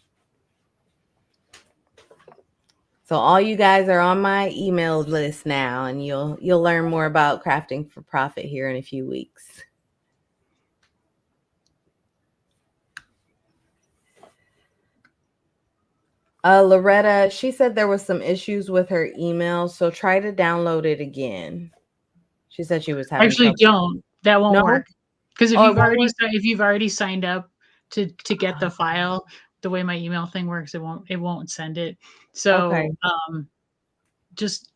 So all you guys are on my email list now, and you'll learn more about crafting for profit here in a few weeks. Loretta, she said there was some issues with her email, so try to download it again. She said she was having Actually, trouble. don't. That won't No? work. Because Oh, it won't work? if you've already signed up to get the file, the way my email thing works, it won't send it. Okay. So just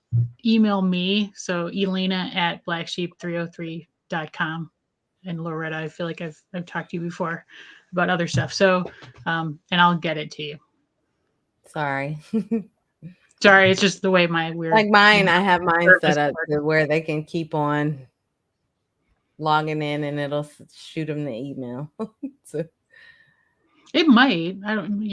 email me. So Elena at blacksheep303.com. And Loretta, I feel like I've talked to you before about other stuff. So and I'll get it to you. Sorry. Sorry, it's just the way my weird Like mine, I have mine set service up works. to where they can keep on logging in and it'll shoot them the email. So It might. I don't,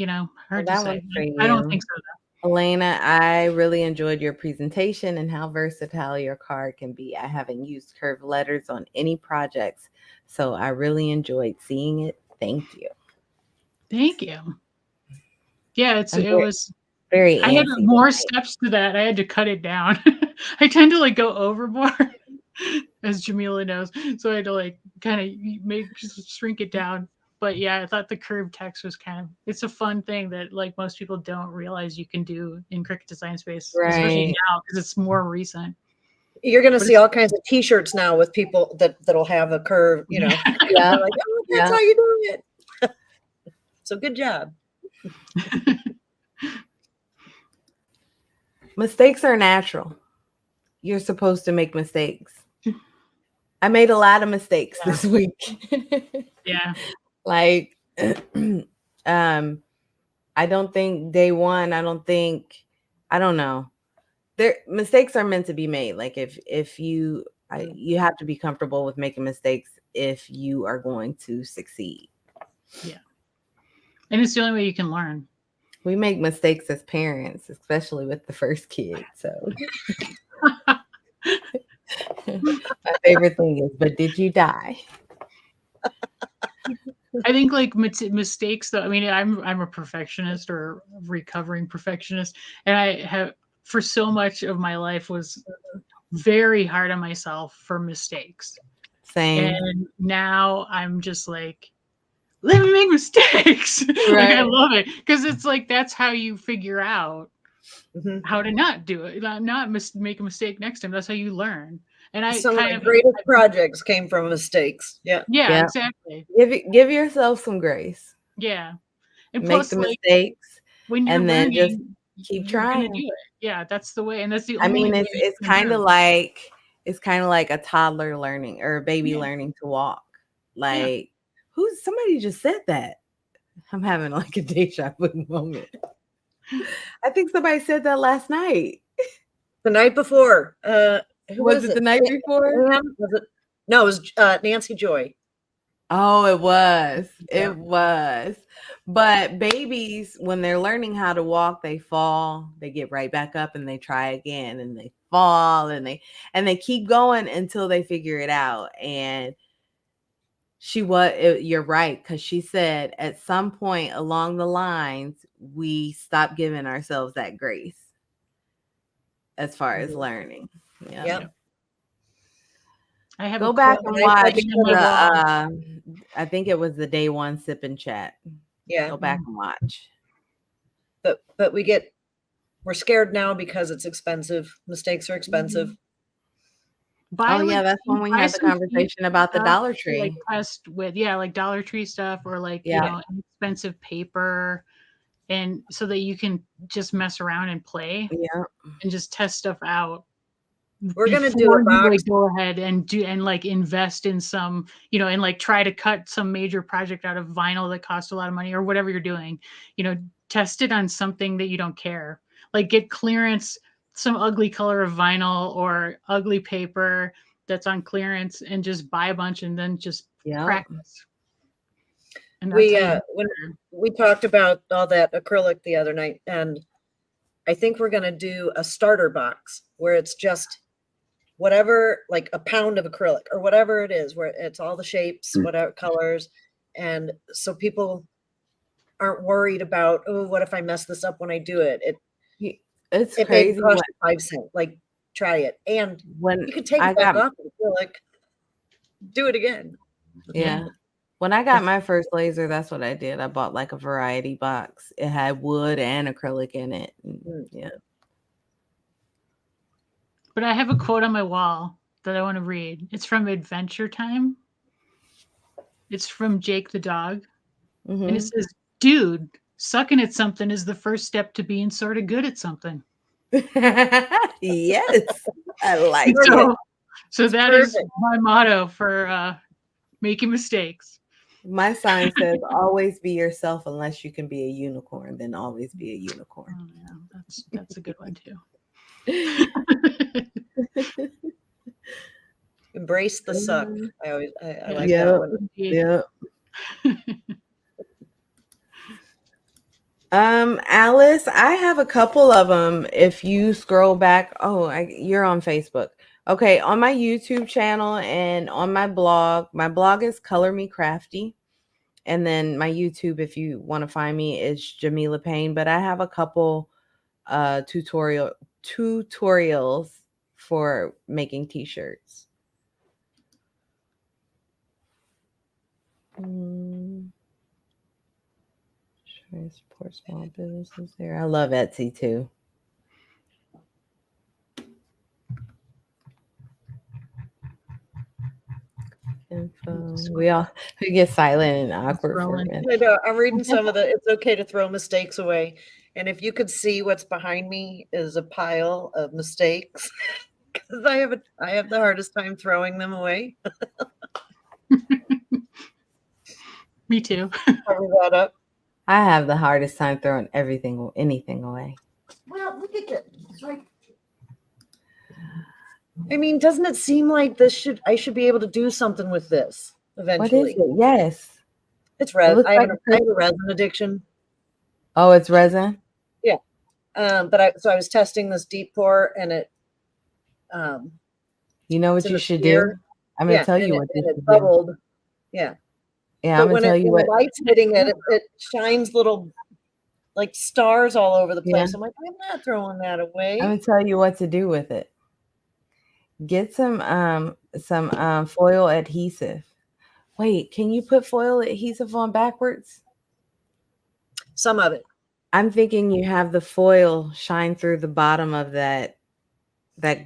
hard to that say. one's for I don't you. think so though. Elena, I really enjoyed your presentation and how versatile your card can be. I haven't used curved letters on any projects, so I really enjoyed seeing it. Thank you. Thank you. Yeah, it was Very I had antsy more tonight. steps to that. I had to cut it down. I tend to go overboard, as Jamila knows. So I had to kind of shrink it down. But yeah, I thought the curved text was it's a fun thing that most people don't realize you can do in Cricut Design Space, especially Right. now because it's more recent. You're going to But see all kinds of T-shirts now with people that'll have a curve. Yeah. Like, oh, that's how you do it. So good job. Mistakes are natural. You're supposed to make mistakes. I made a lot of mistakes this week. Yeah. I don't think day one, I don't know. Mistakes are meant to be made. Like if you have to be comfortable with making mistakes if you are going to succeed. Yeah. And it's the only way you can learn. We make mistakes as parents, especially with the first kid. So my favorite thing is, but did you die? I think mistakes though. I mean, I'm a perfectionist or recovering perfectionist, and I have for so much of my life was very hard on myself for mistakes. Same. And now I'm just like, let me make mistakes. Right. I love it because it's that's how you figure out how to not do it, not make a mistake next time. That's how you learn. And Some of the greatest projects came from mistakes. Yeah. Yeah, exactly. Give yourself some grace. Yeah. And make plus, the mistakes when you're and then learning, just keep you're trying. gonna do it. Yeah, that's the way, and that's the I only mean, way. it's kind of like a toddler learning or a baby learning to walk. Somebody just said that. I'm having a deja vu moment. I think somebody said that last night. The night before. Who was it? The night before? Was it? No, it was Nancy Joy. Oh, it was. Yeah. It was. But babies, when they're learning how to walk, they fall, they get right back up and they try again and they fall and they keep going until they figure it out. And you're right, because she said at some point along the lines, we stopped giving ourselves that grace as far as learning. Yeah. Yep. I have go back and watch I think it was the day one sip and chat. Yeah. Go back and watch. But we're scared now because it's expensive. Mistakes are expensive. That's when we had the conversation about the Dollar Tree. Test with Dollar Tree stuff or inexpensive paper, and so that you can just mess around and play. Yeah. And just test stuff out. We're gonna do a box. Go ahead and do and invest in some, and try to cut some major project out of vinyl that costs a lot of money or whatever you're doing. Test it on something that you don't care. Get clearance, some ugly color of vinyl or ugly paper that's on clearance, and just buy a bunch and then just practice. And we talked about all that acrylic the other night, and I think we're gonna do a starter box where it's just whatever, like a pound of acrylic or whatever it is, where it's all the shapes, whatever colors. And so people aren't worried about, oh, what if I mess this up when I do it? It's It maybe crazy cost you 5 cents. Like, try it. And when you can take I it back got off and feel like, do it again. yeah. When I got my first laser, that's what I did. I bought like a variety box. It had wood and acrylic in it. Yeah. But I have a quote on my wall that I want to read. It's from Adventure Time. It's from Jake the dog. And it says, dude, sucking at something is the first step to being sort of good at something. Yes. I like So, it. so that is my motto for making mistakes. My sign says always be yourself unless you can be a unicorn, then always be a unicorn. Oh, yeah, that's a good one too. Embrace the suck. I like Yeah. that one. Yeah. Alice, I have a couple of them. If you scroll back, you're on Facebook. Okay, on my YouTube channel and on my blog is Color Me Crafty. And then my YouTube, if you want to find me, is Jamila Payne. But I have a couple tutorials for making t-shirts. Try to support small businesses there. I love Etsy too. Info. We get silent and awkward for a minute. I know. I'm reading some of the. It's okay to throw mistakes away, and if you could see what's behind me is a pile of mistakes, because I have the hardest time throwing them away. Me too. Cover that up. I have the hardest time throwing anything away. Well, look at it. It's right. I mean, doesn't it seem like I should be able to do something with this eventually? What is it? Yes. It's resin. I have like a resin addiction. Oh, it's resin? Yeah. But I was testing this deep pour and it you know what you should do? I'm gonna tell you what it bubbled. Yeah. Yeah, I'm gonna tell you what the light's hitting it shines little like stars all over the place. Yeah. I'm like, I'm not throwing that away. I'm gonna tell you what to do with it. Get some foil adhesive. Wait, can you put foil adhesive on backwards? Some of it. I'm thinking you have the foil shine through the bottom of that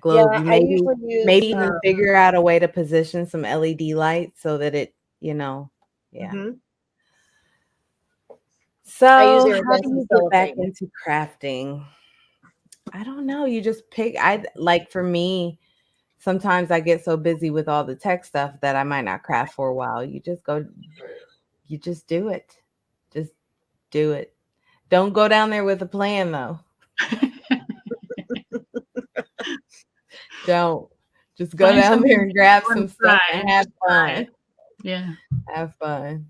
globe. Yeah, You maybe even figure out a way to position some LED lights so that it, yeah. Mm-hmm. So how do you get back into crafting? I don't know. You just pick. For me, sometimes I get so busy with all the tech stuff that I might not craft for a while. You just do it. Just do it. Don't go down there with a plan though. Don't. Just go down there and grab some stuff and have fun. Yeah. Have fun.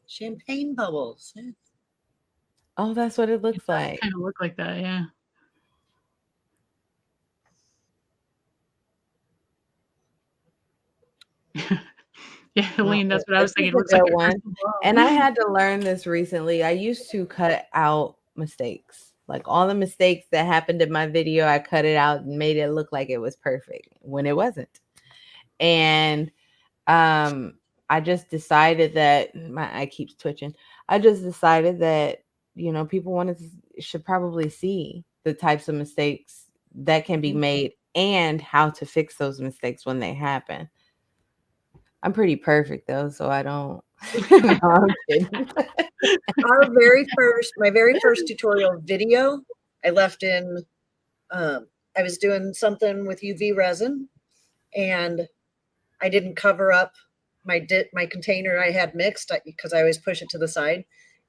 Champagne bubbles. Oh, that's what it looks like. Kind of look like that, yeah. Yeah, Helene, that's what I was thinking. It looks like one. And I had to learn this recently. I used to cut out mistakes. Like all the mistakes that happened in my video, I cut it out and made it look like it was perfect when it wasn't. And I just decided that my eye keeps twitching. I just decided that, people should probably see the types of mistakes that can be made and how to fix those mistakes when they happen. I'm pretty perfect though, so I don't. No, I'm kidding. My very first tutorial video, I left in. I was doing something with UV resin, and I didn't cover up my container I had mixed because I always push it to the side.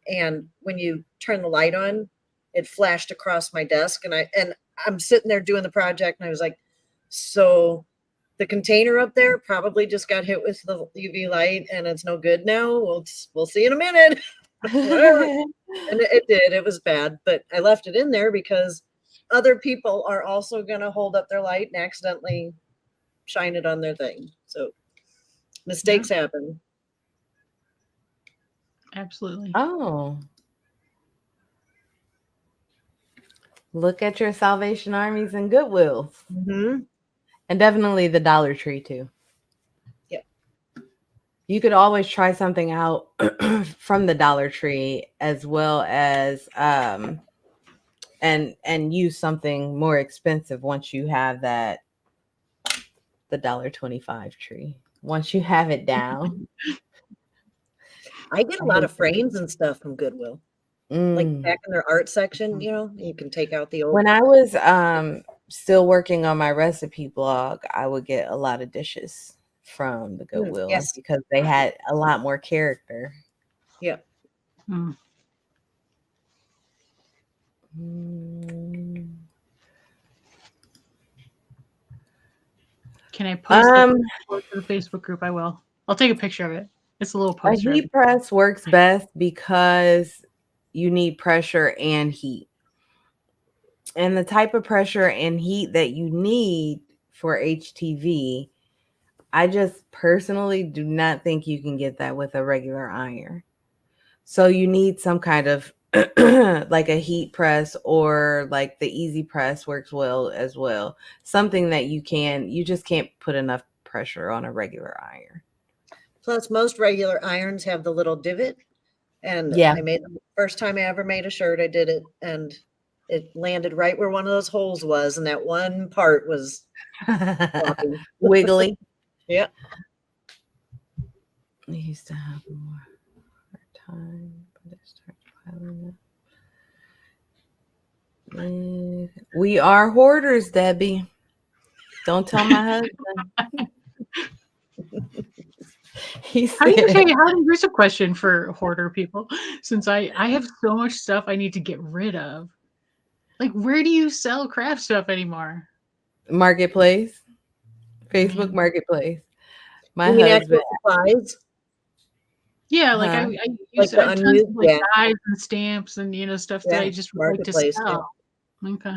And when you turn the light on, it flashed across my desk, and I'm sitting there doing the project, and I was like, so the container up there probably just got hit with the UV light and it's no good now. We'll see in a minute. And it did. It was bad, but I left it in there because other people are also going to hold up their light and accidentally shine it on their thing. So mistakes happen. Absolutely. Oh. Look at your Salvation Armies and Goodwills. Mm-hmm. And definitely the Dollar Tree too. Yep. You could always try something out from the Dollar Tree as well as and use something more expensive once you have that the $1.25 tree. Once you have it down. I get a lot of frames and stuff from Goodwill. Like Mm. back in their art section, you can take out the old. When I was still working on my recipe blog, I would get a lot of dishes from the Goodwill Yes. because they had a lot more character. Yeah. Mm. Can I post the to the Facebook group? I will. I'll take a picture of it. It's a little poster. A heat press works best because you need pressure and heat. And the type of pressure and heat that you need for HTV, I just personally do not think you can get that with a regular iron. So you need some kind of like a heat press, or like the easy press works well as well. Something that you just can't put enough pressure on a regular iron. Plus, most regular irons have the little divot. And Yeah. I made the first time I ever made a shirt, I did it, and it landed right where one of those holes was, and that one part was wiggly. Yeah. I used to have more time, but it starts piling up. We are hoarders, Debbie. Don't tell my husband. He said, here's a question for hoarder people. Since I have so much stuff I need to get rid of, like, where do you sell craft stuff anymore? Marketplace, Facebook Marketplace. My you mean husband. Actual supplies? Yeah, like Huh? I use Like I have tons of like dies and stamps and stuff that I just would like to sell. Yeah. Okay.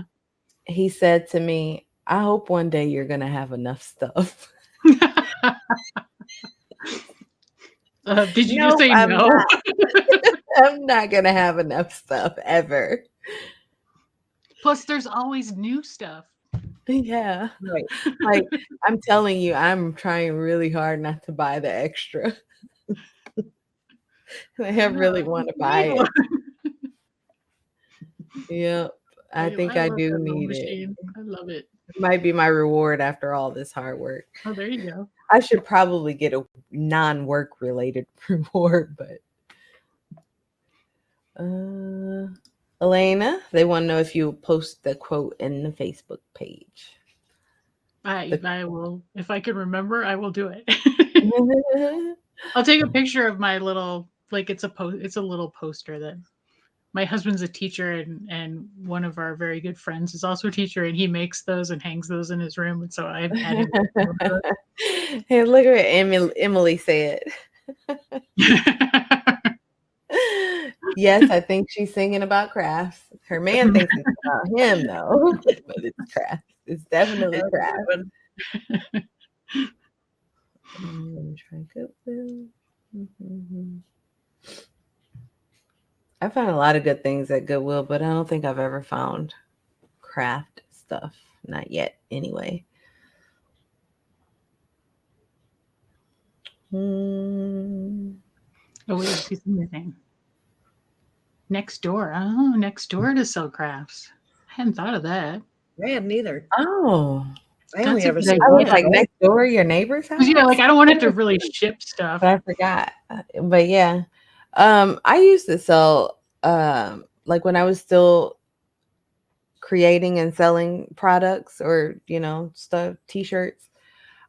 He said to me, I hope one day you're gonna have enough stuff. Did you just say no? I'm not gonna have enough stuff ever. Plus, there's always new stuff. Yeah. Right. Like, I'm telling you, I'm trying really hard not to buy the extra. I really want to buy it. Yep. I think I do need it. I love it. It might be my reward after all this hard work. Oh, there you go. I should probably get a non-work related reward, but Elena, they want to know if you post the quote in the Facebook page. I will, if I can remember, I will do it. I'll take a picture of my little, like, it's a little poster that my husband's a teacher, and one of our very good friends is also a teacher, and he makes those and hangs those in his room, and so I've had him. Hey, look at what Emily said. Yes, I think she's singing about crafts. Her man thinks it's about him, though, but it's crafts. It's definitely crafts. Try Goodwill. I found a lot of good things at Goodwill, but I don't think I've ever found craft stuff. Not yet, anyway. Oh, wait, I see something. Next door. Oh, next door to sell crafts. I hadn't thought of that. I hadn't either. Oh. I only ever see. I was like, next door, your neighbor's house? Yeah, like, I don't want it to really ship stuff. But I forgot. But yeah. I used to sell, like when I was still creating and selling products or, stuff, t-shirts,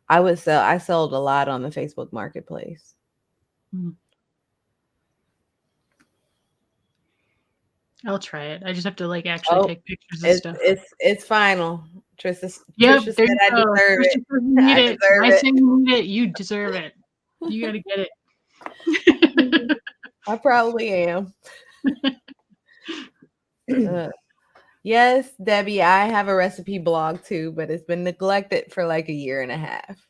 I sold a lot on the Facebook Marketplace. I'll try it. I just have to actually take pictures of stuff. It's final. Trisha said I deserve it. I say you need it. You deserve it. You got to get it. I probably am. Yes, Debbie, I have a recipe blog too, but it's been neglected for like a year and a half.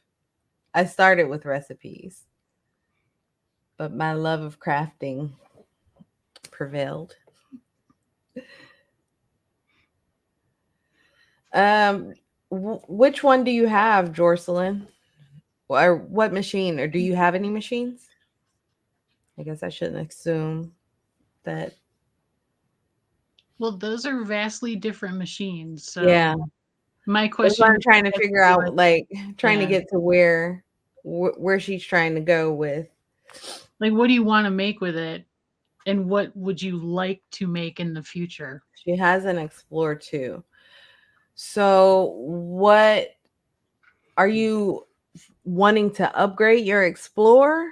I started with recipes, but my love of crafting prevailed. Um, which one do you have, Jocelyn? Or what machine? Or do you have any machines? I guess I shouldn't assume that. Well, those are vastly different machines. Yeah, So my that's what question I'm trying to has to figure be out. like, Like trying to yeah, get to where she's trying to go with. like what do you want to make with it, and what would you like to make in the future? She has an Explore too. So, what are you wanting to upgrade your Explore?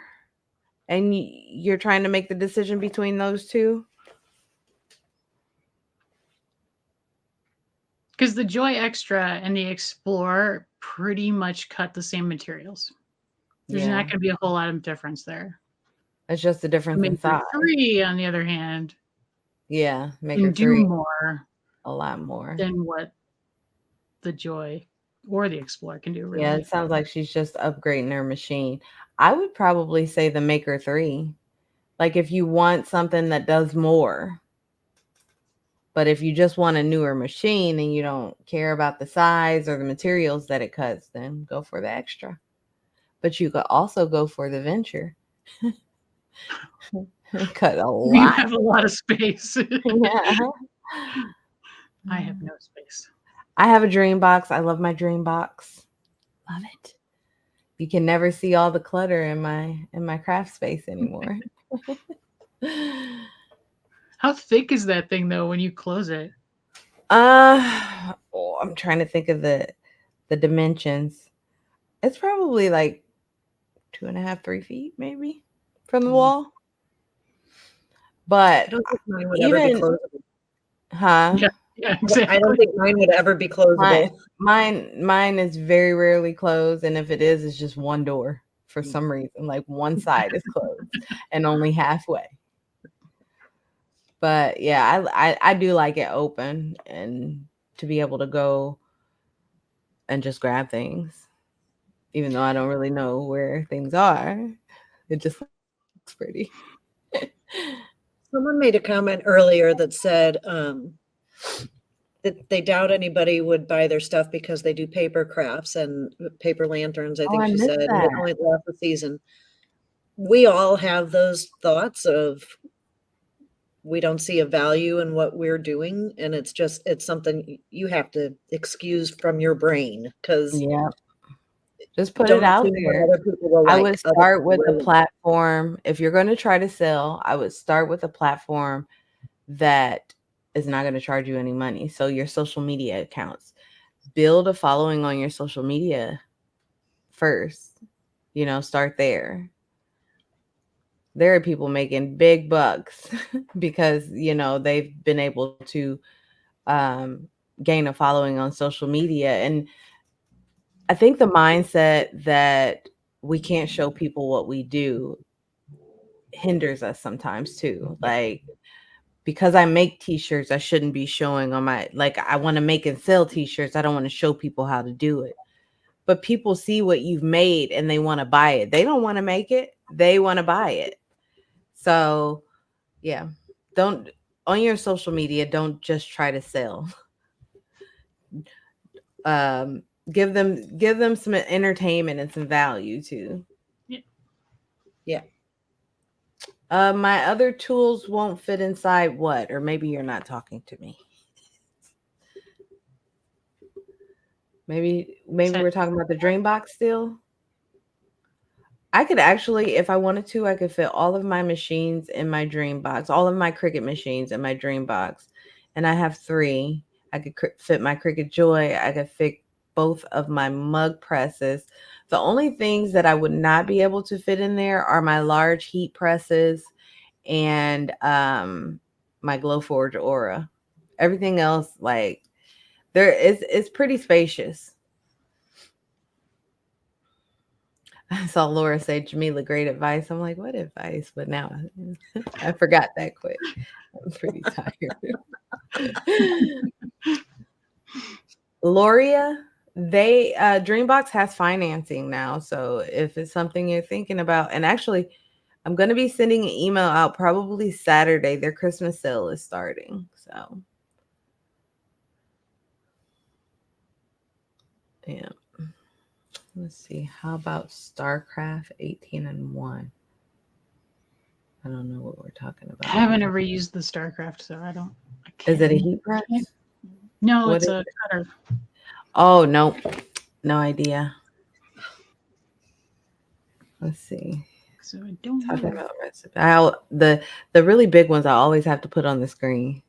And you're trying to make the decision between those two? Because the Joy Extra and the Explorer pretty much cut the same materials. There's not Yeah. going to be a whole lot of difference there. It's just the The difference in Maker size. 3, on the other hand, Yeah. Maker can do 3, more a lot more. than what the Joy or the Explorer can do, Yeah. It really. sounds like she's just upgrading her machine. I would probably say the Maker 3. Like if you want something that does more, but if you just want a newer machine and you don't care about the size or the materials that it cuts, then go for the Extra. But you could also go for the Venture. Cut a You lot. have a lot of space. Yeah. I have no space. I have a dream box. I love my dream box. Love it. You can never see all the clutter in my craft space anymore. How thick is that thing though when you close it? I'm trying to think of the dimensions. It's probably like 2.5, 3 feet maybe from the wall. I But don't think mine would ever be even, closable. huh? Yeah, yeah, I don't exactly. think mine would ever be Mine, closable. mine is very rarely closed, and if it is, it's just one door for some reason. Like one side is closed and only halfway. But yeah, I do like it open and to be able to go and just grab things, even though I don't really know where things are. It just looks pretty. Someone made a comment earlier that said that they doubt anybody would buy their stuff because they do paper crafts and paper lanterns, I Oh, think I she missed said, and it that. only lasts a season. We all have those thoughts of we don't see a value in what we're doing, and it's something you have to excuse from your brain because Yeah, just put it don't out assume what there. other people will I like. would Other start people with a really like. platform. If you're going to try to sell, I would start with a platform that is not going to charge you any money. So your social media accounts, build a following on your social media first. Start there. There are people making big bucks because, they've been able to um, gain a following on social media. And I think the mindset that we can't show people what we do hinders us sometimes too. Like, because I make t-shirts, I shouldn't be showing on my, like, I want to make and sell t-shirts. I don't want to show people how to do it. But people see what you've made and they want to buy it. They don't want to make it. They want to buy it. So, yeah. Don't On your social media, don't just try to sell. Um give them some entertainment and some value too. Yeah. Yeah. My other tools won't fit inside what? Or maybe you're not talking to me. Maybe we're talking about the dream box still. I could actually, if I wanted to, I could fit all of my machines in my dream box, all of my Cricut machines in my dream box. And I have 3. I could fit my Cricut Joy. I could fit both of my mug presses. The only things that I would not be able to fit in there are my large heat presses and my Glowforge Aura. Everything else, like, it's pretty spacious. I saw Laura say, Jamila, great advice. I'm like, what advice? But now I forgot that quick. I'm pretty tired. Loria, Dreambox has financing now. So if it's something you're thinking about, and actually, I'm going to be sending an email out probably Saturday. Their Christmas sale is starting. So Yeah. Let's see. How about StarCraft 18 and 1? I don't know what we're talking I about haven't here. ever used the StarCraft, so I Is it a can't. heat press? No, What it's is a it? cutter. Oh, no. No idea. Let's see. So I don't Talking know. about recipe. The really big ones I always have to put on the screen.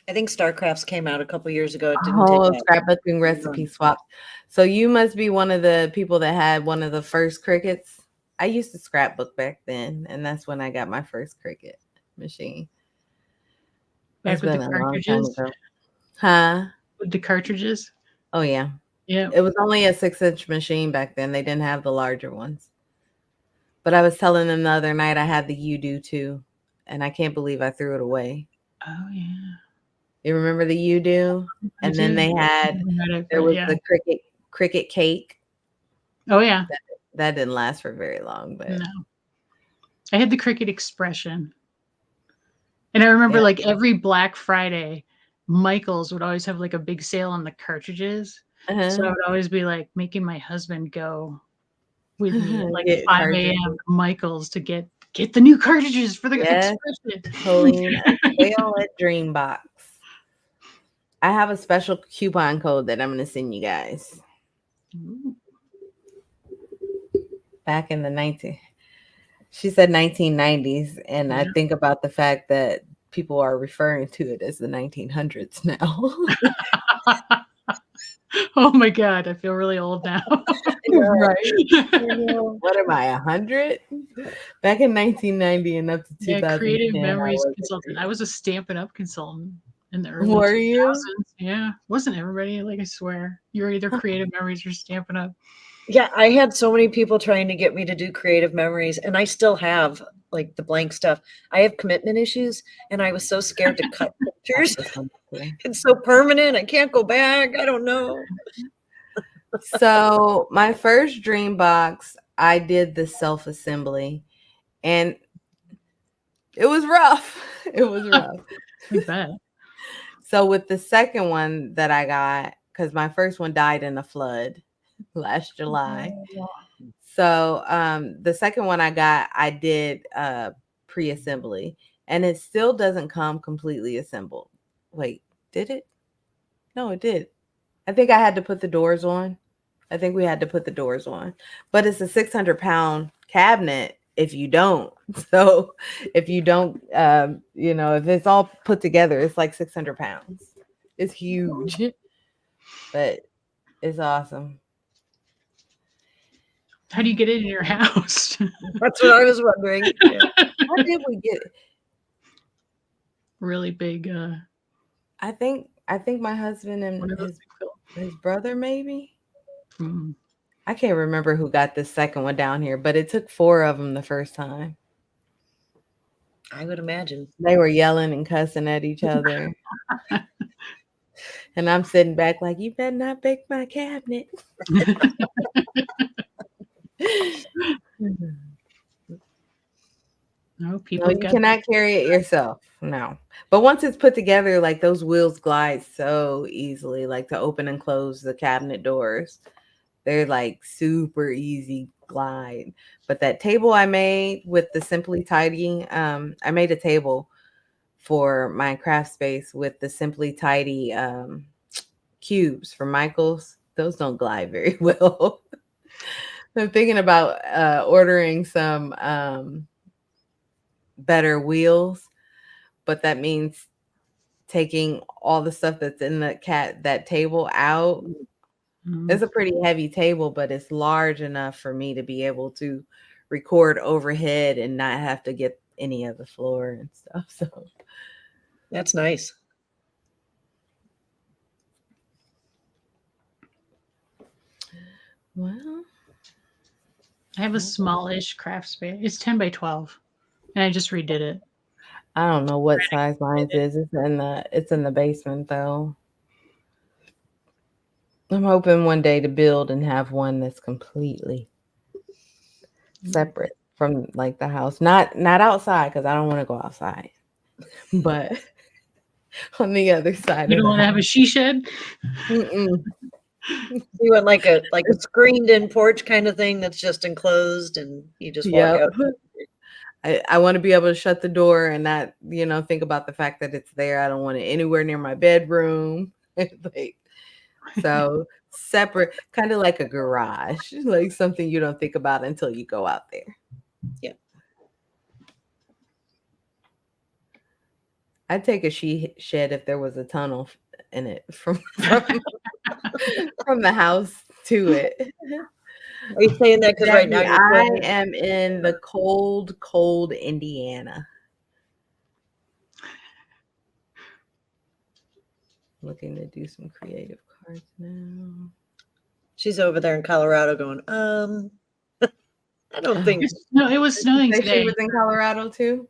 I think StarCrafts came out a couple years ago. It didn't take Oh, that scrapbooking recipe long. swaps. So you must be one of the people that had one of the first crickets. I used to scrapbook back then, and that's when I got my first cricket machine. It's Back with the been a long time cartridges. ago. Huh? With the cartridges. Oh yeah. Yeah. It was only a 6-inch machine back then. They didn't have the larger ones. But I was telling them the other night I had the U-Do too, and I can't believe I threw it away. Oh yeah. You remember the U-Do? I And then do. they had Never had it, there but was yeah. the cricket cake. Oh yeah. That didn't last for very long, but No. I had the cricket expression. And I remember yeah. like every Black Friday, Michael's would always have like a big sale on the cartridges. So I Uh-huh. would always be like making my husband go with me at like Get 5 a.m. cartridges. to Michael's to get the new cartridges for the Yes, expression. Helene, sale at Dreambox. I have a special coupon code that I'm going to send you guys. Ooh. Back in the she said 1990s, and I Yeah. think about the fact that people are referring to it as the 1900s now. Oh my god, I feel really old now. Right. What am I, 100? Back in 1990 and up to Yeah, creative 2010, I memories was a consultant. I creative. was a Stampin' Up consultant in the early Were you? 2000s. Yeah, wasn't everybody? Like I swear, you were either Creative Memories or Stampin' Up. Yeah, I had so many people trying to get me to do creative memories, and I still have like the blank stuff. I have commitment issues, and I was so scared to cut Got pictures. this one too. It's so permanent. I can't go back. I don't know. So my first dream box, I did the self-assembly, and it was rough. It was rough. I bet. So with the second one that I got, because my first one died in a flood last July. So the second one I got, I did pre-assembly, and it still doesn't come completely assembled. Wait, did it? No, it did. I think I had to put the doors on. I think we had to put the doors on, but it's a 600-pound cabinet if you don't. So if you don't, if it's all put together, it's like 600 pounds. It's huge, but it's awesome. How do you get it in your house? That's what I was wondering. Yeah. How did we get it? Really big. I think my husband and One of those his brother maybe. Mm. I can't remember who got the second one down here, but it took 4 of them the first time. I would imagine. They were yelling and cussing at each other. And I'm sitting back like, you better not break my cabinet. No, No, people you got cannot carry it yourself. No. But once it's put together, like those wheels glide so easily, like to open and close the cabinet doors. They're like super easy glide. But that table I made with the Simply Tidy, I made a table for my craft space with the Simply Tidy cubes from Michael's. Those don't glide very well. I'm thinking about ordering some better wheels, but that means taking all the stuff that's in that table out. Mm. It's a pretty heavy table, but it's large enough for me to be able to record overhead and not have to get any of the floor and stuff. So That's nice. well, I have a smallish craft space. It's 10 by 12, and I just redid it. I don't know what size mine is. It's in the basement though. I'm hoping one day to build and have one that's completely separate from like the house. Not outside because I don't want to go outside. But on the other side You of don't the want to have a house. she shed? Mm-mm. You want like a screened in porch kind of thing that's just enclosed and you just walk Yep. out. I want to be able to shut the door and not, think about the fact that it's there. I don't want it anywhere near my bedroom. Like, so separate, kind of like a garage, like something you don't think about until you go out there. Yeah. I'd take a she shed if there was a tunnel in it from the house to it. Are you saying that because right now Jackie, you're I cold? am in the cold, cold Indiana. Looking to do some creative cards now. She's over there in Colorado going, I don't think No, it was Did she snowing say she today. was in Colorado too?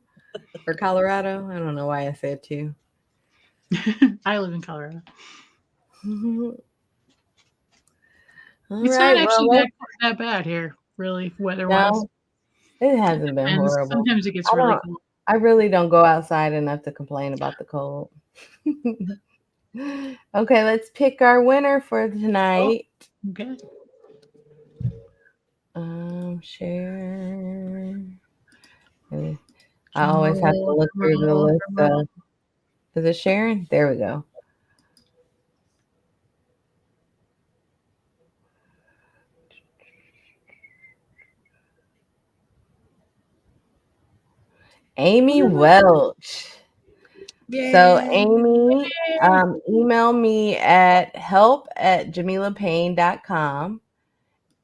Or Colorado? I don't know why I said two. I live in Colorado. All It's not right. actually Well, that bad here, really, weather-wise. no, it hasn't been And horrible. sometimes it gets really cold. I really don't go outside enough to complain about the cold. Okay, let's pick our winner for tonight. Okay. Share. I always have to look through the list. Is it Sharon? There we go. Amy Welch. So Amy, email me at help@jamilapayne.com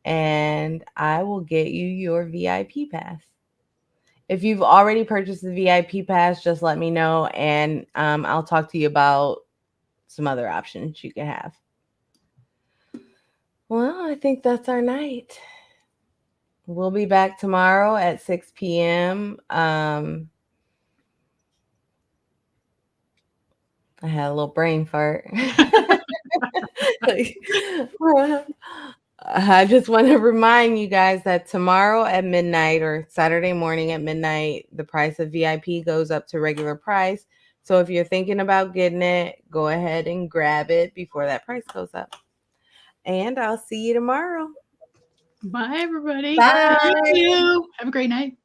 and I will get you your VIP pass. If you've already purchased the VIP pass, just let me know and I'll talk to you about some other options you can have. Well, I think that's our night. We'll be back tomorrow at 6 p.m. I had a little brain fart. I just want to remind you guys that tomorrow at midnight or Saturday morning at midnight, the price of VIP goes up to regular price. So if you're thinking about getting it, go ahead and grab it before that price goes up. And I'll see you tomorrow. Bye, everybody. Bye. Thank you. Have a great night.